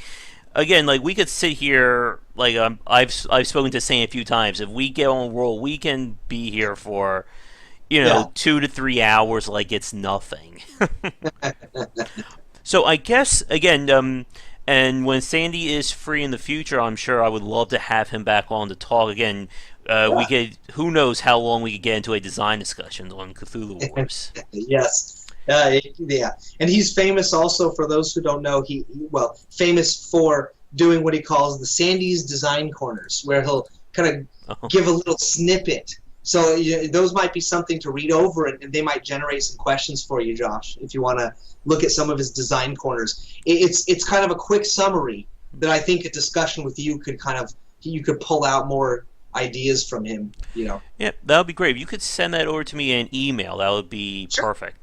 Again, like we could sit here. Like I've spoken to Sam a few times. If we get on a roll, we can be here for 2 to 3 hours like it's nothing. So I guess again. And when Sandy is free in the future, I'm sure I would love to have him back on to talk again. We could, who knows how long we could get into a design discussion on Cthulhu Wars. Yes. Yeah. And he's famous also, for those who don't know, famous for doing what he calls the Sandy's Design Corners, where he'll kind of give a little snippet. So those might be something to read over, and they might generate some questions for you, Josh, if you want to look at some of his design corners. It's kind of a quick summary that I think a discussion with you could pull out more ideas from him. Yeah, that would be great. If you could send that over to me in email, that would be perfect.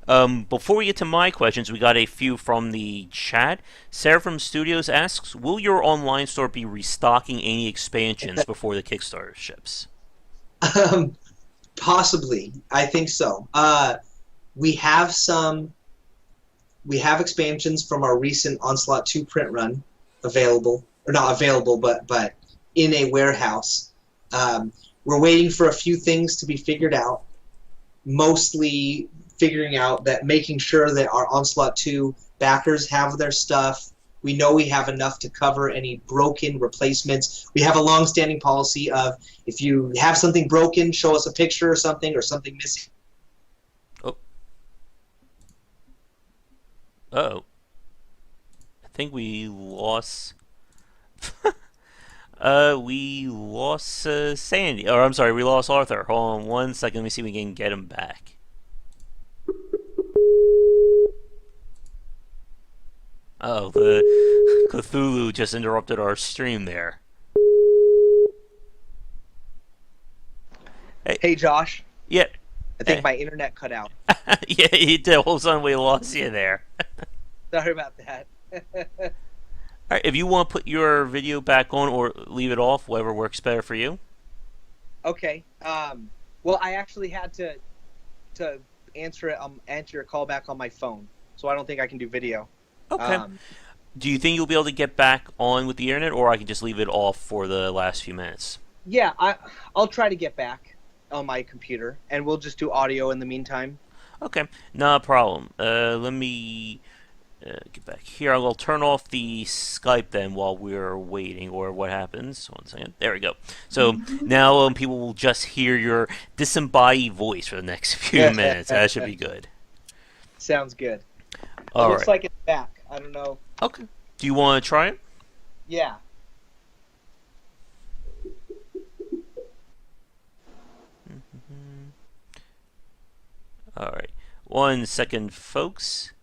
Before we get to my questions, we got a few from the chat. Sarah from Studios asks, will your online store be restocking any expansions before the Kickstarter ships? Possibly. I think so. We have expansions from our recent Onslaught 2 print run available, or not available, but in a warehouse. We're waiting for a few things to be figured out, mostly figuring out that making sure that our Onslaught 2 backers have their stuff. We know we have enough to cover any broken replacements. We have a long-standing policy of, if you have something broken, show us a picture or something missing. Uh-oh. I think we lost We lost Sandy. Or I'm sorry, we lost Arthur. Hold on 1 second. Let me see if we can get him back. Oh, the Cthulhu just interrupted our stream there. Hey, Josh. Yeah. I think my internet cut out. Yeah, you did. All of a sudden we lost you there. Sorry about that. All right, if you want to put your video back on or leave it off, whatever works better for you. Okay. Well, I actually had to answer your call back on my phone, so I don't think I can do video. Okay. Do you think you'll be able to get back on with the internet, or I can just leave it off for the last few minutes? Yeah, I'll try to get back on my computer, and we'll just do audio in the meantime. Okay, no problem. Let me get back here. I'll turn off the Skype then while we're waiting, or what happens. 1 second. There we go. So now people will just hear your disembodied voice for the next few minutes. That should be good. Sounds good. All looks right. like it's back. I don't know. Okay. Do you want to try it? Yeah. All right. 1 second, folks.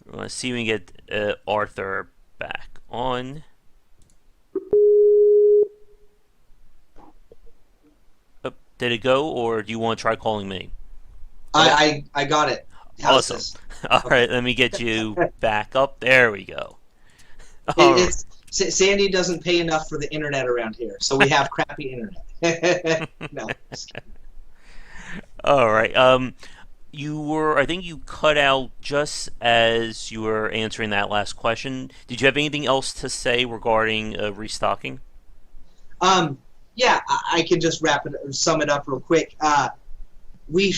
We want to see if we can get Arthur back on. Oh, did it go, or do you want to try calling me? I got it. How's Awesome. this? All right, let me get you back up. There we go. Sandy doesn't pay enough for the internet around here, so we have crappy internet. No. Just kidding. All right. I think you cut out just as you were answering that last question. Did you have anything else to say regarding restocking? Yeah, I can just sum it up real quick. We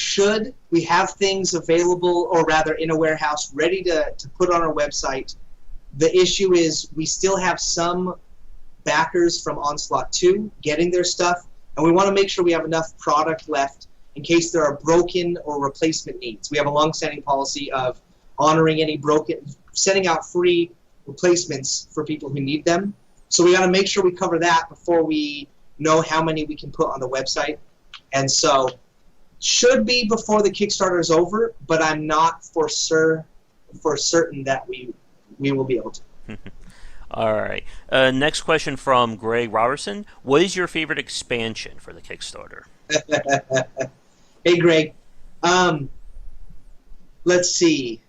have things available, or rather in a warehouse, ready to put on our website. The issue is we still have some backers from Onslaught 2 getting their stuff, and we want to make sure we have enough product left in case there are broken or replacement needs. We have a long-standing policy of honoring any sending out free replacements for people who need them. So we got to make sure we cover that before we know how many we can put on the website. And so should be before the Kickstarter is over, but I'm not for certain that we will be able to. All right. Next question from Greg Robertson. What is your favorite expansion for the Kickstarter? Hey, Greg. Let's see.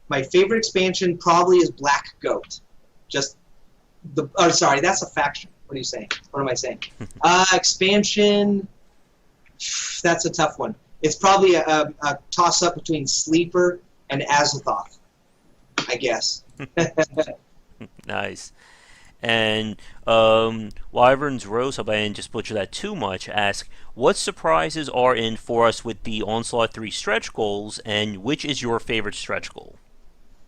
My favorite expansion probably is Black Goat. Sorry, that's a faction. What are you saying? What am I saying? Expansion, that's a tough one. It's probably a toss-up between Sleeper and Azathoth, I guess. Nice. And Wyvern's Rose, hope I didn't just butcher that too much, ask, what surprises are in for us with the Onslaught 3 stretch goals, and which is your favorite stretch goal?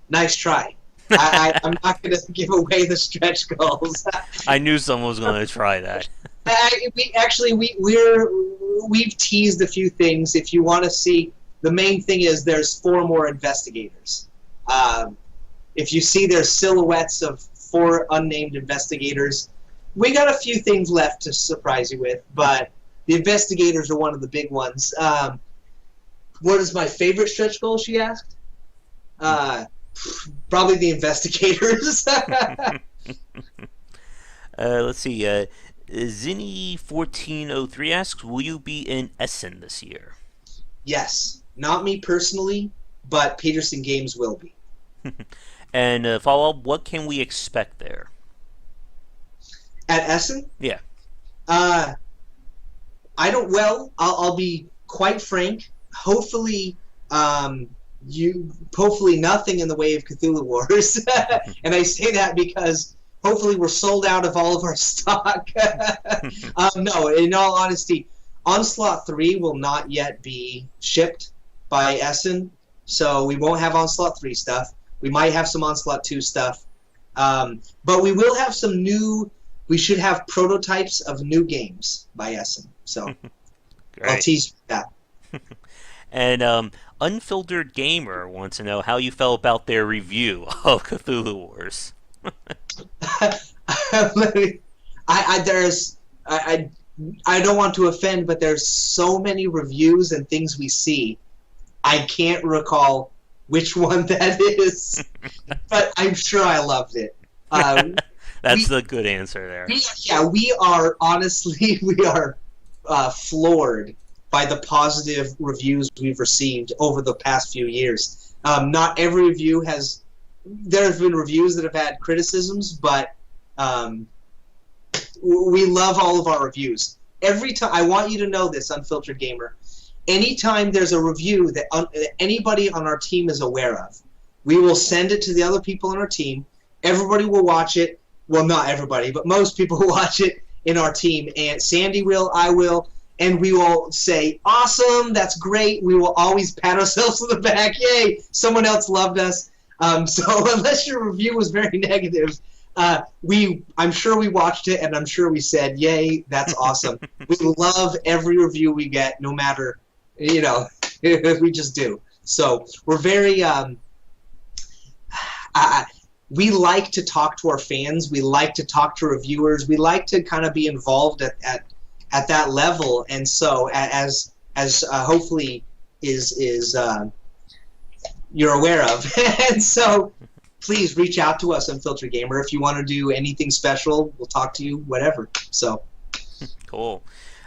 Nice try. I'm not going to give away the stretch goals. I knew someone was going to try that. We've teased a few things. If you want to see, the main thing is there's 4 more investigators. If you see there's silhouettes of 4 unnamed investigators, we got a few things left to surprise you with, but the investigators are one of the big ones. What is my favorite stretch goal, she asked? Probably the investigators. Let's see. Zinny1403 asks, will you be in Essen this year? Yes. Not me personally, but Petersen Games will be. And follow-up, what can we expect there? At Essen? Yeah. I'll be quite frank. Hopefully nothing in the way of Cthulhu Wars. And I say that because hopefully we're sold out of all of our stock. No, in all honesty, Onslaught 3 will not yet be shipped by Essen, so we won't have Onslaught 3 stuff. We might have some Onslaught 2 stuff. But we will have we should have prototypes of new games by Essen. So I'll tease that. And Unfiltered Gamer wants to know how you felt about their review of Cthulhu Wars. I don't want to offend, but there's so many reviews and things we see. I can't recall which one that is, but I'm sure I loved it. That's the good answer there. We are honestly floored by the positive reviews we've received over the past few years. Not every review has. There have been reviews that have had criticisms, but we love all of our reviews. Every time, I want you to know this, Unfiltered Gamer. Anytime there's a review that anybody on our team is aware of, we will send it to the other people on our team. Everybody will watch it. Well, not everybody, but most people will watch it in our team. And Sandy will, I will, and we will say, awesome, that's great. We will always pat ourselves on the back. Yay, someone else loved us. So unless your review was very negative, I'm sure we watched it, and I'm sure we said, yay, that's awesome. We love every review we get, no matter, we just do. So we're very, we like to talk to our fans. We like to talk to reviewers. We like to kind of be involved at that level. And so as hopefully is you're aware of. And so please reach out to us on Filter Gamer if you want to do anything special. We'll talk to you, whatever. So cool.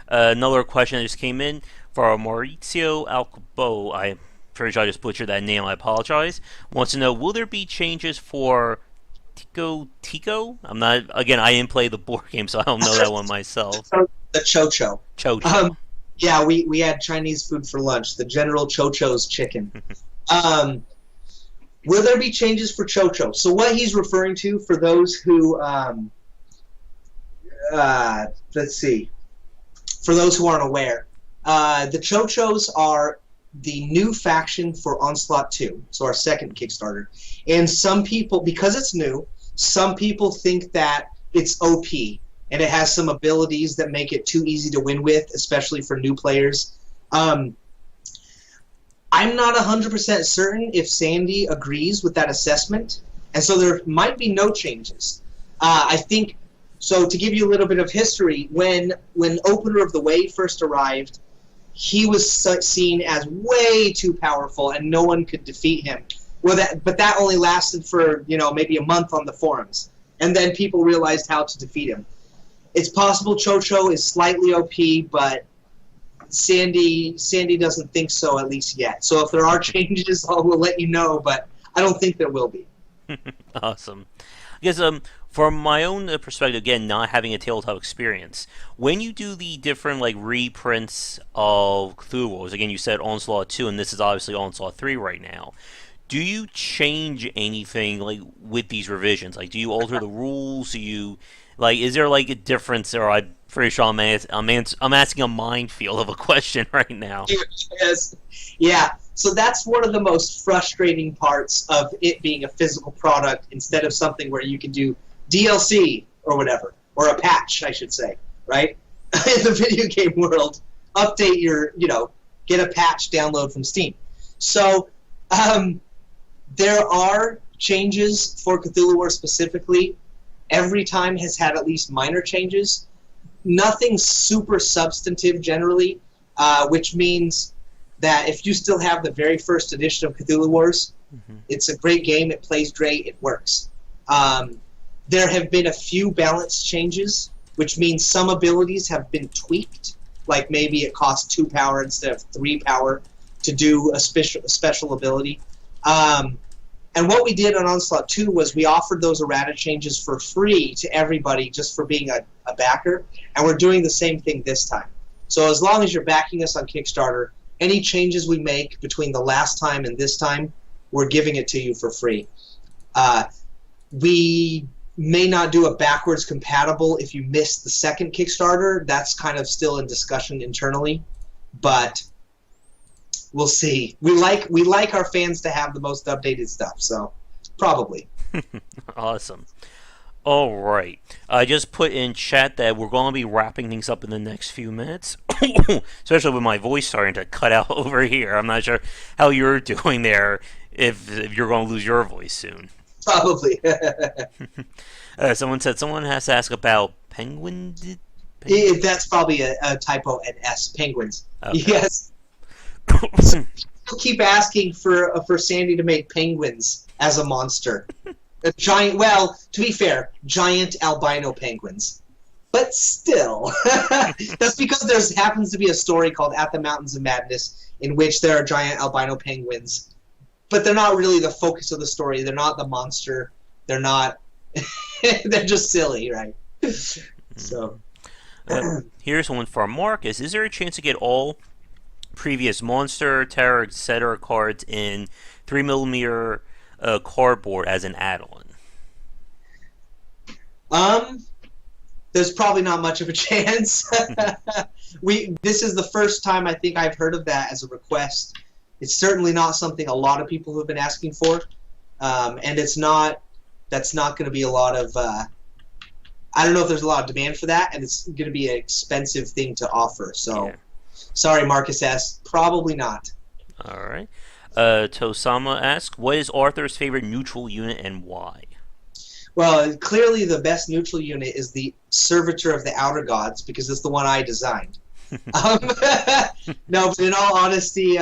Another question that just came in for Maurizio Alcabo. I'm pretty sure I just butchered that name. I apologize. Wants to know, will there be changes for Tico? I'm not. Again, I didn't play the board game, so I don't know that one myself. The Chocho. Chocho. Yeah, we had Chinese food for lunch. The General Chocho's chicken. Will there be changes for Chocho? So what he's referring to, for those who, let's see, for those who aren't aware, the Chochos are the new faction for Onslaught 2, so our second Kickstarter. And some people, because it's new, some people think that it's OP, and it has some abilities that make it too easy to win with, especially for new players. I'm not 100% certain if Sandy agrees with that assessment, and so there might be no changes. I think, so to give you a little bit of history, when Opener of the Way first arrived, he was seen as way too powerful, and no one could defeat him. But that only lasted for maybe a month on the forums, and then people realized how to defeat him. It's possible Chocho is slightly OP, but Sandy doesn't think so, at least yet. So if there are changes, we'll let you know, but I don't think there will be. Awesome. I guess from my own perspective, again, not having a tabletop experience, when you do the different reprints of Cthulhu Wars, again, you said Onslaught 2, and this is obviously Onslaught 3 right now. Do you change anything with these revisions? Do you alter the rules? Do you is there a difference? Or I'm pretty sure I'm asking a minefield of a question right now. Yes, yeah. So that's one of the most frustrating parts of it being a physical product instead of something where you can do DLC or whatever, or a patch, I should say, right? In the video game world, update your, get a patch download from Steam. So there are changes for Cthulhu Wars specifically. Every time has had at least minor changes. Nothing super substantive generally, which means that if you still have the very first edition of Cthulhu Wars, it's a great game, it plays great, it works. There have been a few balance changes, which means some abilities have been tweaked, like maybe it costs 2 power instead of 3 power to do a special ability. And what we did on Onslaught 2 was we offered those errata changes for free to everybody just for being a backer, and we're doing the same thing this time. So as long as you're backing us on Kickstarter, any changes we make between the last time and this time, we're giving it to you for free. We may not do a backwards compatible if you missed the second Kickstarter. That's kind of still in discussion internally, but we'll see. We like our fans to have the most updated stuff, so probably. Awesome. All right. I just put in chat that we're going to be wrapping things up in the next few minutes, especially with my voice starting to cut out over here. I'm not sure how you're doing there, if you're going to lose your voice soon. Probably. Someone said someone has to ask about penguin. That's probably a typo, an S. Penguins. Okay. Yes. People keep asking for Sandy to make penguins as a monster. A giant. Well, to be fair, giant albino penguins. But still, that's because there happens to be a story called At the Mountains of Madness in which there are giant albino penguins. But they're not really the focus of the story. They're not the monster. They're not. They're just silly, right? So. Here's one for Marcus. Is there a chance to get all previous monster, terror, etc. cards in 3mm cardboard as an add-on? There's probably not much of a chance. This is the first time I think I've heard of that as a request. It's certainly not something a lot of people have been asking for, and that's not going to be a lot of. I don't know if there's a lot of demand for that, and it's going to be an expensive thing to offer. So, Sorry, Marcus S. Probably not. All right. Tosama asks, what is Arthur's favorite neutral unit and why? Well, clearly the best neutral unit is the Servitor of the Outer Gods, because it's the one I designed. No, but in all honesty,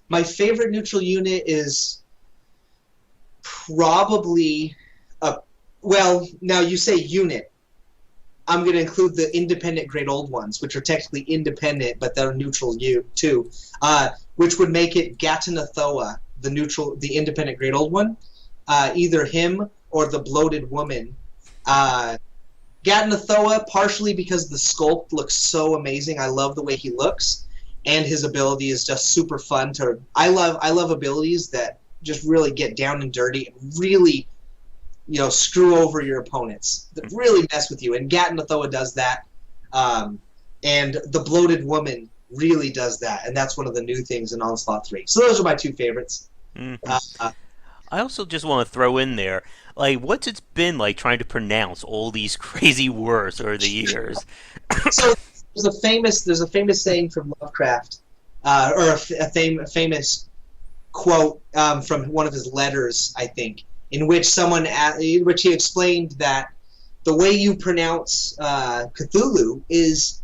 my favorite neutral unit is probably well, now you say unit. I'm going to include the independent Great Old Ones, which are technically independent, but they're neutral too, which would make it Gatanathoa, the independent Great Old One, either him or the Bloated Woman. Gatanathoa, partially because the sculpt looks so amazing. I love the way he looks, and his ability is just super fun. I love abilities that just really get down and dirty and really, screw over your opponents, that really mess with you. And Gatanathoa does that, and the Bloated Woman really does that, and that's one of the new things in Onslaught 3. So those are my two favorites. Mm-hmm. I also just want to throw in there, what's it been like trying to pronounce all these crazy words over the years? So there's a famous saying from Lovecraft, or a famous quote from one of his letters, I think, in which he explained that the way you pronounce Cthulhu is,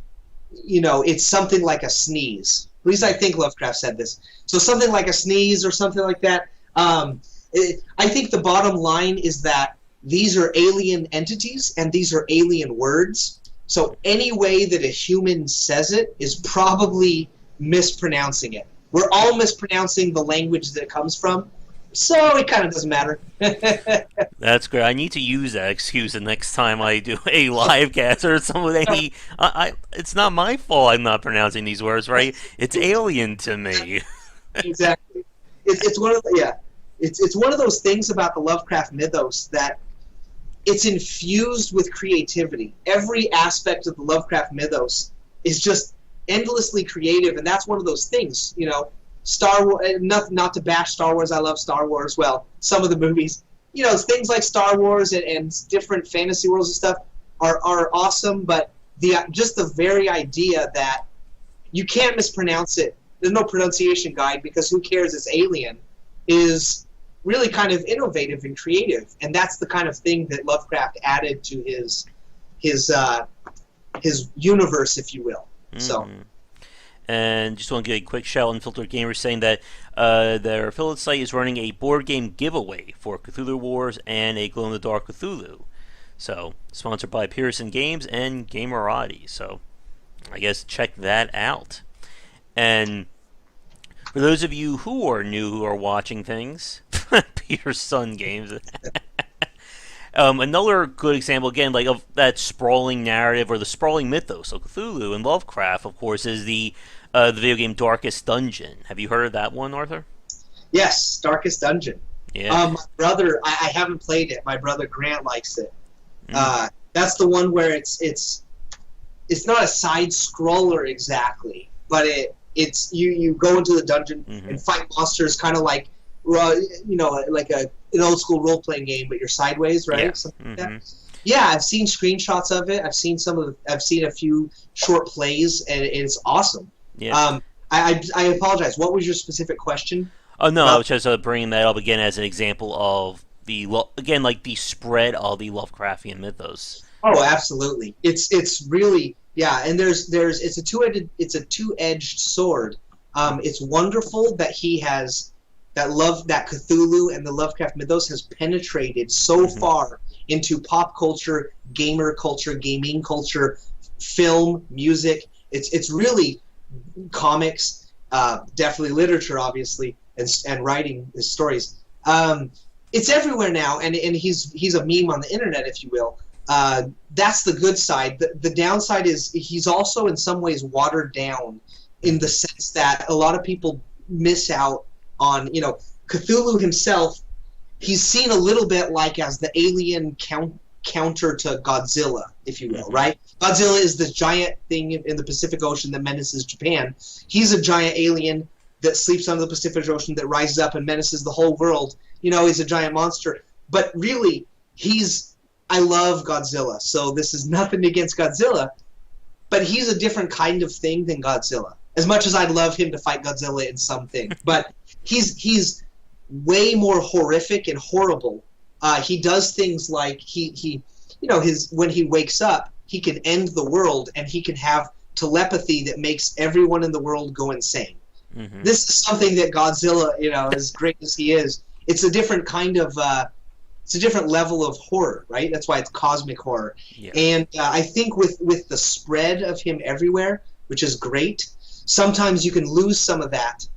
it's something like a sneeze. At least I think Lovecraft said this. So something like a sneeze or something like that. I think the bottom line is that these are alien entities and these are alien words. So any way that a human says it is probably mispronouncing it. We're all mispronouncing the language that it comes from. So it kind of doesn't matter. That's great. I need to use that excuse the next time I do a live cast or something. It's not my fault I'm not pronouncing these words right. It's alien to me. Exactly. It's one of it's one of those things about the Lovecraft mythos that it's infused with creativity. Every aspect of the Lovecraft mythos is just endlessly creative, and that's one of those things. Star Wars. Not to bash Star Wars. I love Star Wars. Well, some of the movies. Things like Star Wars and different fantasy worlds and stuff are awesome, but just the very idea that you can't mispronounce it. There's no pronunciation guide because who cares? It's alien. Is really kind of innovative and creative, and that's the kind of thing that Lovecraft added to his universe, if you will. Mm-hmm. So. And just want to get a quick shout out Unfiltered Gamers saying that their affiliate site is running a board game giveaway for Cthulhu Wars and a Glow in the Dark Cthulhu. So, sponsored by Petersen Games and Gamerati. So, I guess check that out. And for those of you who are new, who are watching things, Petersen Games. Another good example, again, of that sprawling narrative or the sprawling mythos of Cthulhu and Lovecraft, of course, is the video game Darkest Dungeon. Have you heard of that one, Arthur? Yes, Darkest Dungeon. Yeah. My brother, I haven't played it. My brother Grant likes it. That's the one where it's not a side scroller exactly, but it's you go into the dungeon and fight monsters, kind of like an old school role playing game, but you're sideways, right? Yeah. Something like that. Yeah, I've seen screenshots of it. I've seen a few short plays, and it's awesome. Yeah. I apologize. What was your specific question? Oh no, I was just bringing that up again as an example of again, like the spread of the Lovecraftian mythos. Oh, absolutely. It's really, yeah, and it's a two-edged sword. It's wonderful that he has that Cthulhu and the Lovecraft mythos has penetrated so far into pop culture, gamer culture, gaming culture, film, music. It's really comics, definitely literature, obviously, and writing his stories. It's everywhere now, and he's a meme on the internet, if you will. That's the good side. The downside is he's also in some ways watered down in the sense that a lot of people miss out on, Cthulhu himself. He's seen a little bit like as the alien counter to Godzilla, if you will, right? Godzilla is this giant thing in the Pacific Ocean that menaces Japan. He's a giant alien that sleeps under the Pacific Ocean that rises up and menaces the whole world. He's a giant monster. But really, I love Godzilla, so this is nothing against Godzilla, but he's a different kind of thing than Godzilla. As much as I'd love him to fight Godzilla in something, but he's way more horrific and horrible. He does things like when he wakes up, he can end the world, and he can have telepathy that makes everyone in the world go insane. Mm-hmm. This is something that Godzilla, as great as he is, it's a different kind of it's a different level of horror, right? That's why it's cosmic horror. Yeah. And I think with the spread of him everywhere, which is great, sometimes you can lose some of that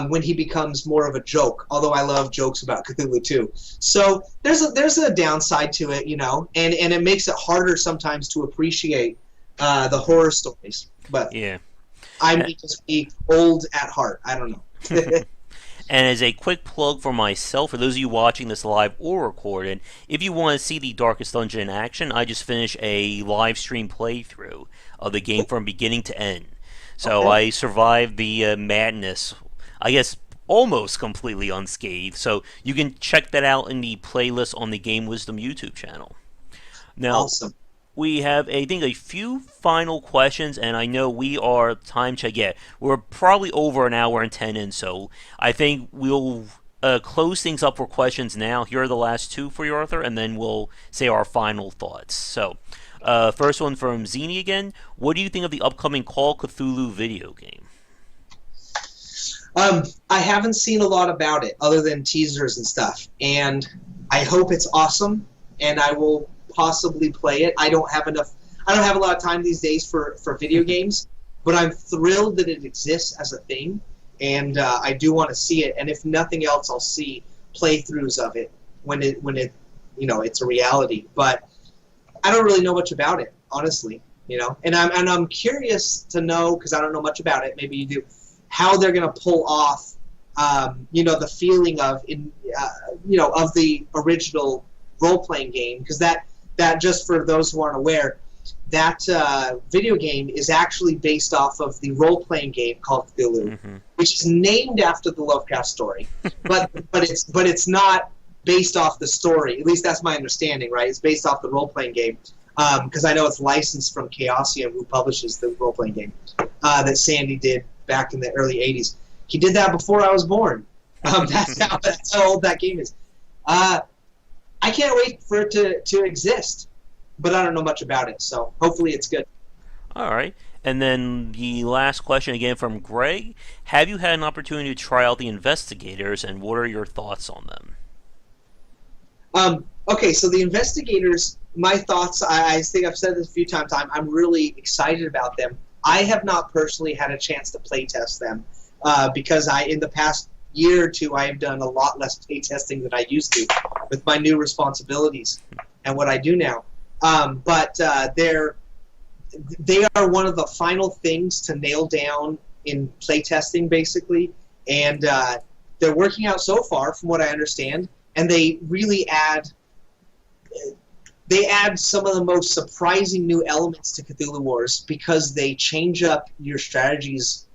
when he becomes more of a joke, although I love jokes about Cthulhu too. So there's a downside to it, and it makes it harder sometimes to appreciate the horror stories. But yeah, I may just be old at heart. I don't know. And as a quick plug for myself, for those of you watching this live or recorded, if you want to see the Darkest Dungeon in action, I just finished a live stream playthrough of the game from beginning to end. So I survived the madness, I guess, almost completely unscathed. So you can check that out in the playlist on the Game Wisdom YouTube channel. Now, awesome. We have, I think, a few final questions, and I know we are time check. Yeah, we're probably over an hour and 10 in, so I think we'll close things up for questions now. Here are the last two for you, Arthur, and then we'll say our final thoughts. So, first one from Zini again. What do you think of the upcoming Call Cthulhu video game? I haven't seen a lot about it other than teasers and stuff, and I hope it's awesome, and I will possibly play it. I don't have a lot of time these days for video games, but I'm thrilled that it exists as a thing, and I do want to see it. And if nothing else, I'll see playthroughs of it when it's a reality. But I don't really know much about it, honestly, And I'm curious to know, because I don't know much about it. Maybe you do, how they're going to pull off, the feeling of of the original role-playing game, because that just for those who aren't aware, that video game is actually based off of the role-playing game called Cthulhu, which is named after the Lovecraft story, but it's not based off the story. At least that's my understanding, right? It's based off the role-playing game, because I know it's licensed from Chaosium, who publishes the role-playing game that Sandy did back in the early '80s. He did that before I was born. That's how old that game is. I can't wait for it to exist, but I don't know much about it, so hopefully it's good. All right. And then the last question again from Greg. Have you had an opportunity to try out the Investigators, and what are your thoughts on them? Okay, so the Investigators, my thoughts, I think I've said this a few times, I'm really excited about them. I have not personally had a chance to play test them because in the past year or two, I have done a lot less play testing than I used to with my new responsibilities and what I do now. But they are one of the final things to nail down in play testing, basically, and they're working out so far, from what I understand. And they really add some of the most surprising new elements to Cthulhu Wars, because they change up your strategies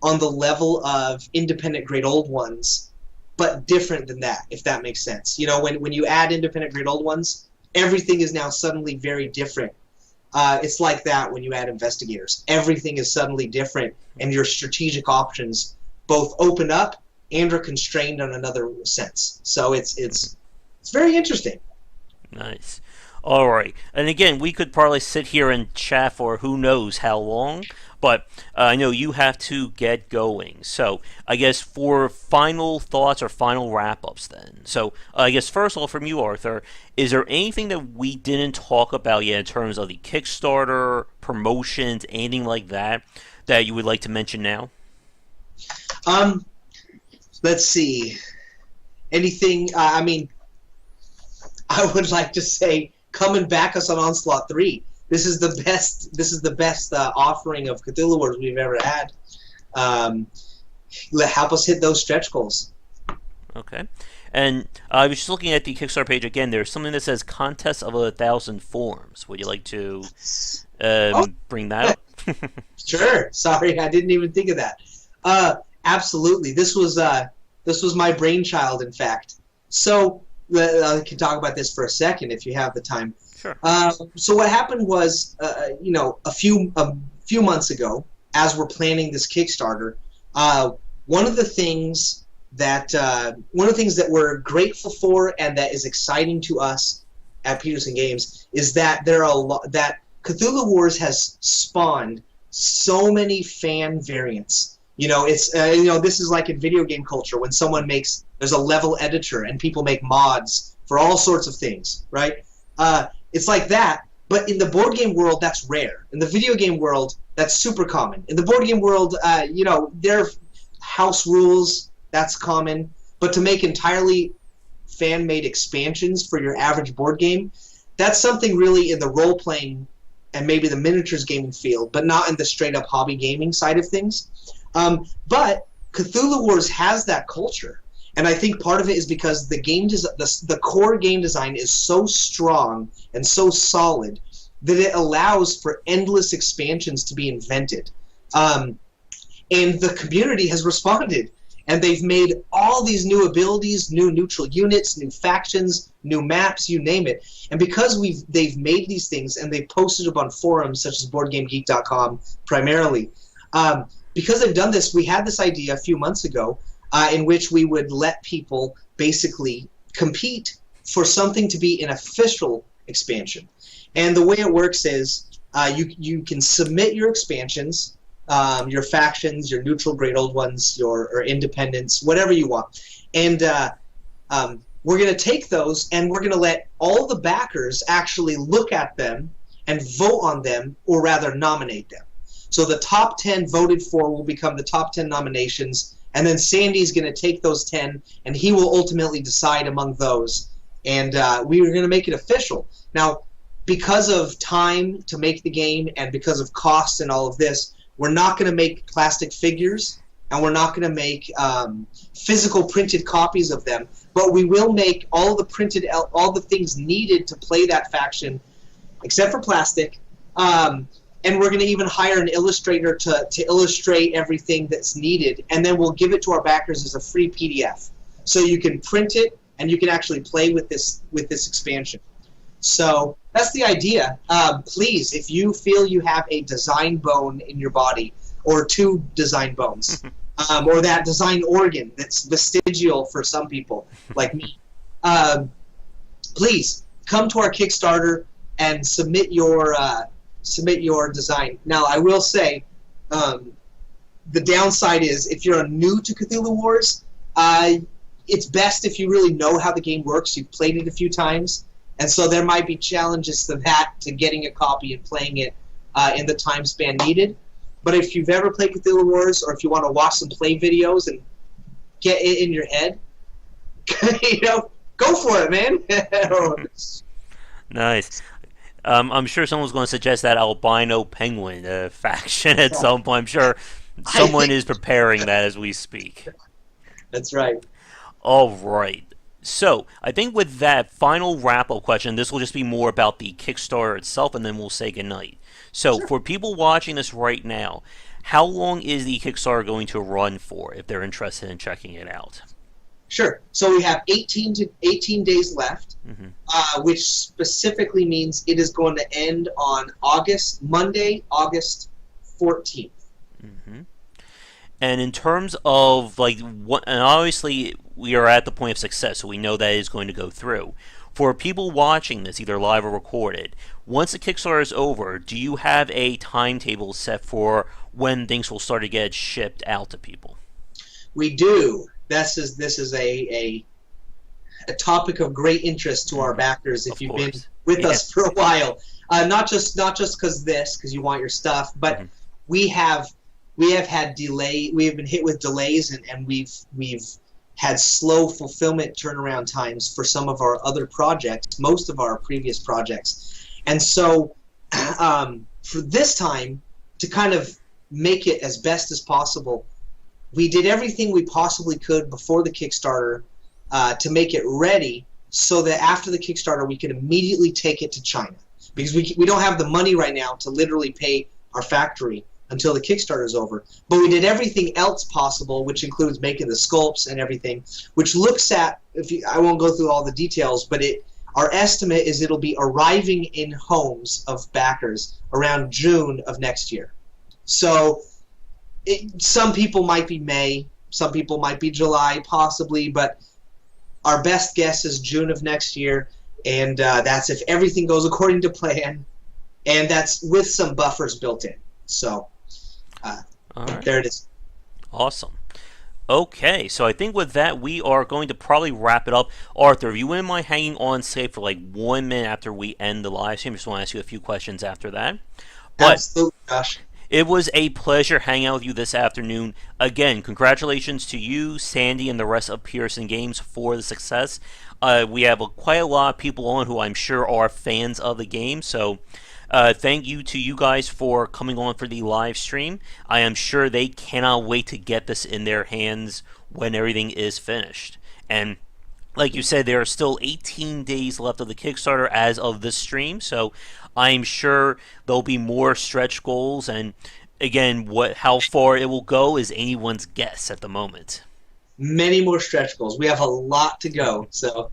on the level of independent Great Old Ones, but different than that, if that makes sense. When you add independent Great Old Ones, everything is now suddenly very different. It's like that when you add Investigators. Everything is suddenly different, and your strategic options both open up and are constrained on another sense. So it's it's very interesting. Nice. All right. And again, we could probably sit here and chat for who knows how long, but I know you have to get going. So I guess for final thoughts or final wrap-ups then. So I guess first of all from you, Arthur, is there anything that we didn't talk about yet in terms of the Kickstarter, promotions, anything like that you would like to mention now? Let's see. Anything, I mean, I would like to say, come and back us on Onslaught 3. This is the best offering of Cthulhu Wars we've ever had. Help us hit those stretch goals. Okay. And I was just looking at the Kickstarter page again. There's something that says Contest of 1,000 Forms. Would you like to bring that up? Sure. Sorry, I didn't even think of that. Absolutely. This was my brainchild, in fact. So I can talk about this for a second if you have the time. Sure. So what happened was, a few months ago, as we're planning this Kickstarter, one of the things that we're grateful for and that is exciting to us at Petersen Games is that that Cthulhu Wars has spawned so many fan variants. It's this is like in video game culture when there's a level editor and people make mods for all sorts of things, right? It's like that, but in the board game world, that's rare. In the video game world, that's super common. In the board game world, there are house rules, that's common, but to make entirely fan-made expansions for your average board game, that's something really in the role-playing and maybe the miniatures gaming field, but not in the straight-up hobby gaming side of things. But Cthulhu Wars has that culture, and I think part of it is because the core game design is so strong and so solid that it allows for endless expansions to be invented. And the community has responded, and they've made all these new abilities, new neutral units, new factions, new maps, you name it. And because they've made these things and they've posted them on forums such as BoardGameGeek.com primarily, because they've done this, we had this idea a few months ago in which we would let people basically compete for something to be an official expansion. And the way it works is you can submit your expansions, your factions, your neutral great old ones, or independents, whatever you want. And we're going to take those and we're going to let all the backers actually look at them and vote on them, or rather nominate them. So the top 10 voted for will become the top 10 nominations, and then Sandy's going to take those 10, and he will ultimately decide among those. And we are going to make it official. Now, because of time to make the game and because of costs and all of this, we're not going to make plastic figures, and we're not going to make physical printed copies of them, but we will make all the things needed to play that faction, except for plastic. And we're going to even hire an illustrator to illustrate everything that's needed, and then we'll give it to our backers as a free PDF. So you can print it, and you can actually play with this expansion. So that's the idea. Please, if you feel you have a design bone in your body, or two design bones, or that design organ that's vestigial for some people, like me, please come to our Kickstarter and submit your design. Now, I will say, the downside is if you're new to Cthulhu Wars, it's best if you really know how the game works. You've played it a few times, and so there might be challenges to getting a copy and playing it in the time span needed. But if you've ever played Cthulhu Wars, or if you want to watch some play videos and get it in your head, go for it, man. Nice. I'm sure someone's going to suggest that albino penguin faction at some point. I'm sure someone is preparing that as we speak. That's right. All right. So, I think with that final wrap-up question, this will just be more about the Kickstarter itself, and then we'll say goodnight. So, for people watching this right now, how long is the Kickstarter going to run for, if they're interested in checking it out? Sure. So we have 18 days left, which specifically means it is going to end on Monday, August 14th. And in terms of like what, and obviously we are at the point of success, so we know that is going to go through. For people watching this, either live or recorded, once the Kickstarter is over, do you have a timetable set for when things will start to get shipped out to people? We do. This is a topic of great interest to our backers. If you've been with us for a while, not just because you want your stuff, but we have had delay. We have been hit with delays, and we've had slow fulfillment turnaround times for some of our other projects, most of our previous projects. And so for this time, to kind of make it as best as possible, we did everything we possibly could before the Kickstarter to make it ready so that after the Kickstarter we could immediately take it to China. Because we don't have the money right now to literally pay our factory until the Kickstarter is over. But we did everything else possible, which includes making the sculpts and everything, which looks at, I won't go through all the details, but our estimate is it'll be arriving in homes of backers around June of next year. So some people might be May, some people might be July, possibly, but our best guess is June of next year, and that's if everything goes according to plan, and that's with some buffers built in. So there it is. Awesome. Okay, so I think with that, we are going to probably wrap it up. Arthur, if you wouldn't mind hanging on, say, for like 1 minute after we end the live stream, I just want to ask you a few questions after that. But absolutely, Josh. It was a pleasure hanging out with you this afternoon. Again, congratulations to you, Sandy, and the rest of Petersen Games for the success. We have quite a lot of people on who I'm sure are fans of the game, so thank you to you guys for coming on for the live stream. I am sure they cannot wait to get this in their hands when everything is finished. And like you said, there are still 18 days left of the Kickstarter as of this stream, so I'm sure there'll be more stretch goals, and again, how far it will go is anyone's guess at the moment. Many more stretch goals. We have a lot to go, so...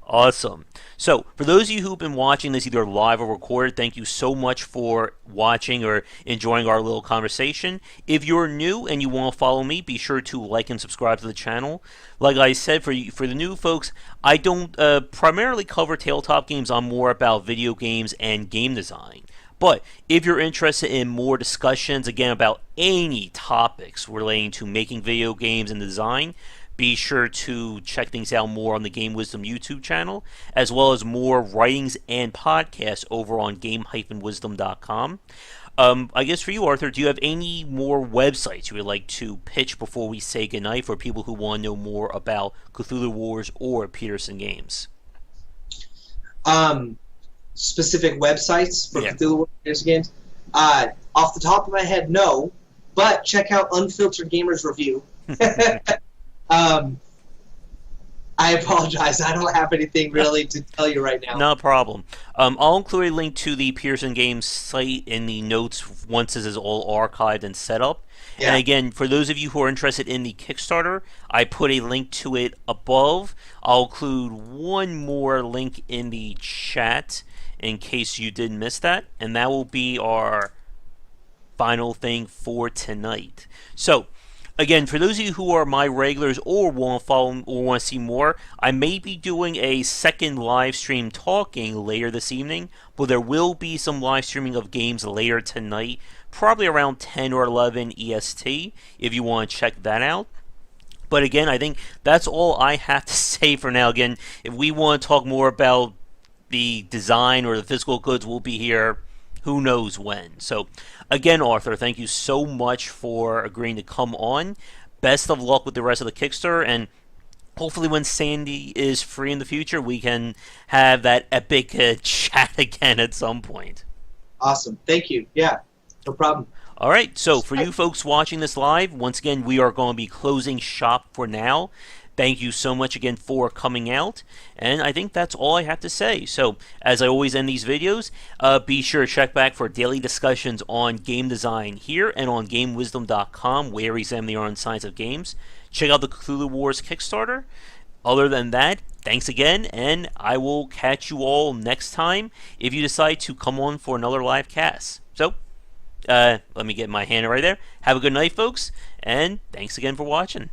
Awesome. So, for those of you who've been watching this either live or recorded, thank you so much for watching or enjoying our little conversation. If you're new and you want to follow me, be sure to like and subscribe to the channel. Like I said, for the new folks, I don't primarily cover tabletop games. I'm more about video games and game design. But if you're interested in more discussions, again, about any topics relating to making video games and design, be sure to check things out more on the Game Wisdom YouTube channel, as well as more writings and podcasts over on game-wisdom.com. I guess for you, Arthur, do you have any more websites you would like to pitch before we say goodnight for people who want to know more about Cthulhu Wars or Petersen Games? Specific websites for Cthulhu Wars Petersen Games? Off the top of my head, no, but check out Unfiltered Gamers Review. I apologize. I don't have anything really to tell you right now. No problem. I'll include a link to the Petersen Games site in the notes once this is all archived and set up. Yeah. And again, for those of you who are interested in the Kickstarter, I put a link to it above. I'll include one more link in the chat in case you did miss that, and that will be our final thing for tonight. So, again, for those of you who are my regulars or want to follow or want to see more, I may be doing a second live stream talking later this evening, but there will be some live streaming of games later tonight, probably around 10 or 11 EST, if you want to check that out. But again, I think that's all I have to say for now. Again, if we want to talk more about the design or the physical goods, we'll be here who knows when. So, again, Arthur, thank you so much for agreeing to come on. Best of luck with the rest of the Kickstarter, and hopefully when Sandy is free in the future, we can have that epic chat again at some point. Awesome. Thank you. Yeah, no problem. All right, so for you folks watching this live, once again, we are going to be closing shop for now. Thank you so much again for coming out, and I think that's all I have to say. So, as I always end these videos, be sure to check back for daily discussions on game design here and on GameWisdom.com, where we examine the art and science of games. Check out the Cthulhu Wars Kickstarter. Other than that, thanks again, and I will catch you all next time if you decide to come on for another live cast. So, Let me get my hand right there. Have a good night, folks, and thanks again for watching.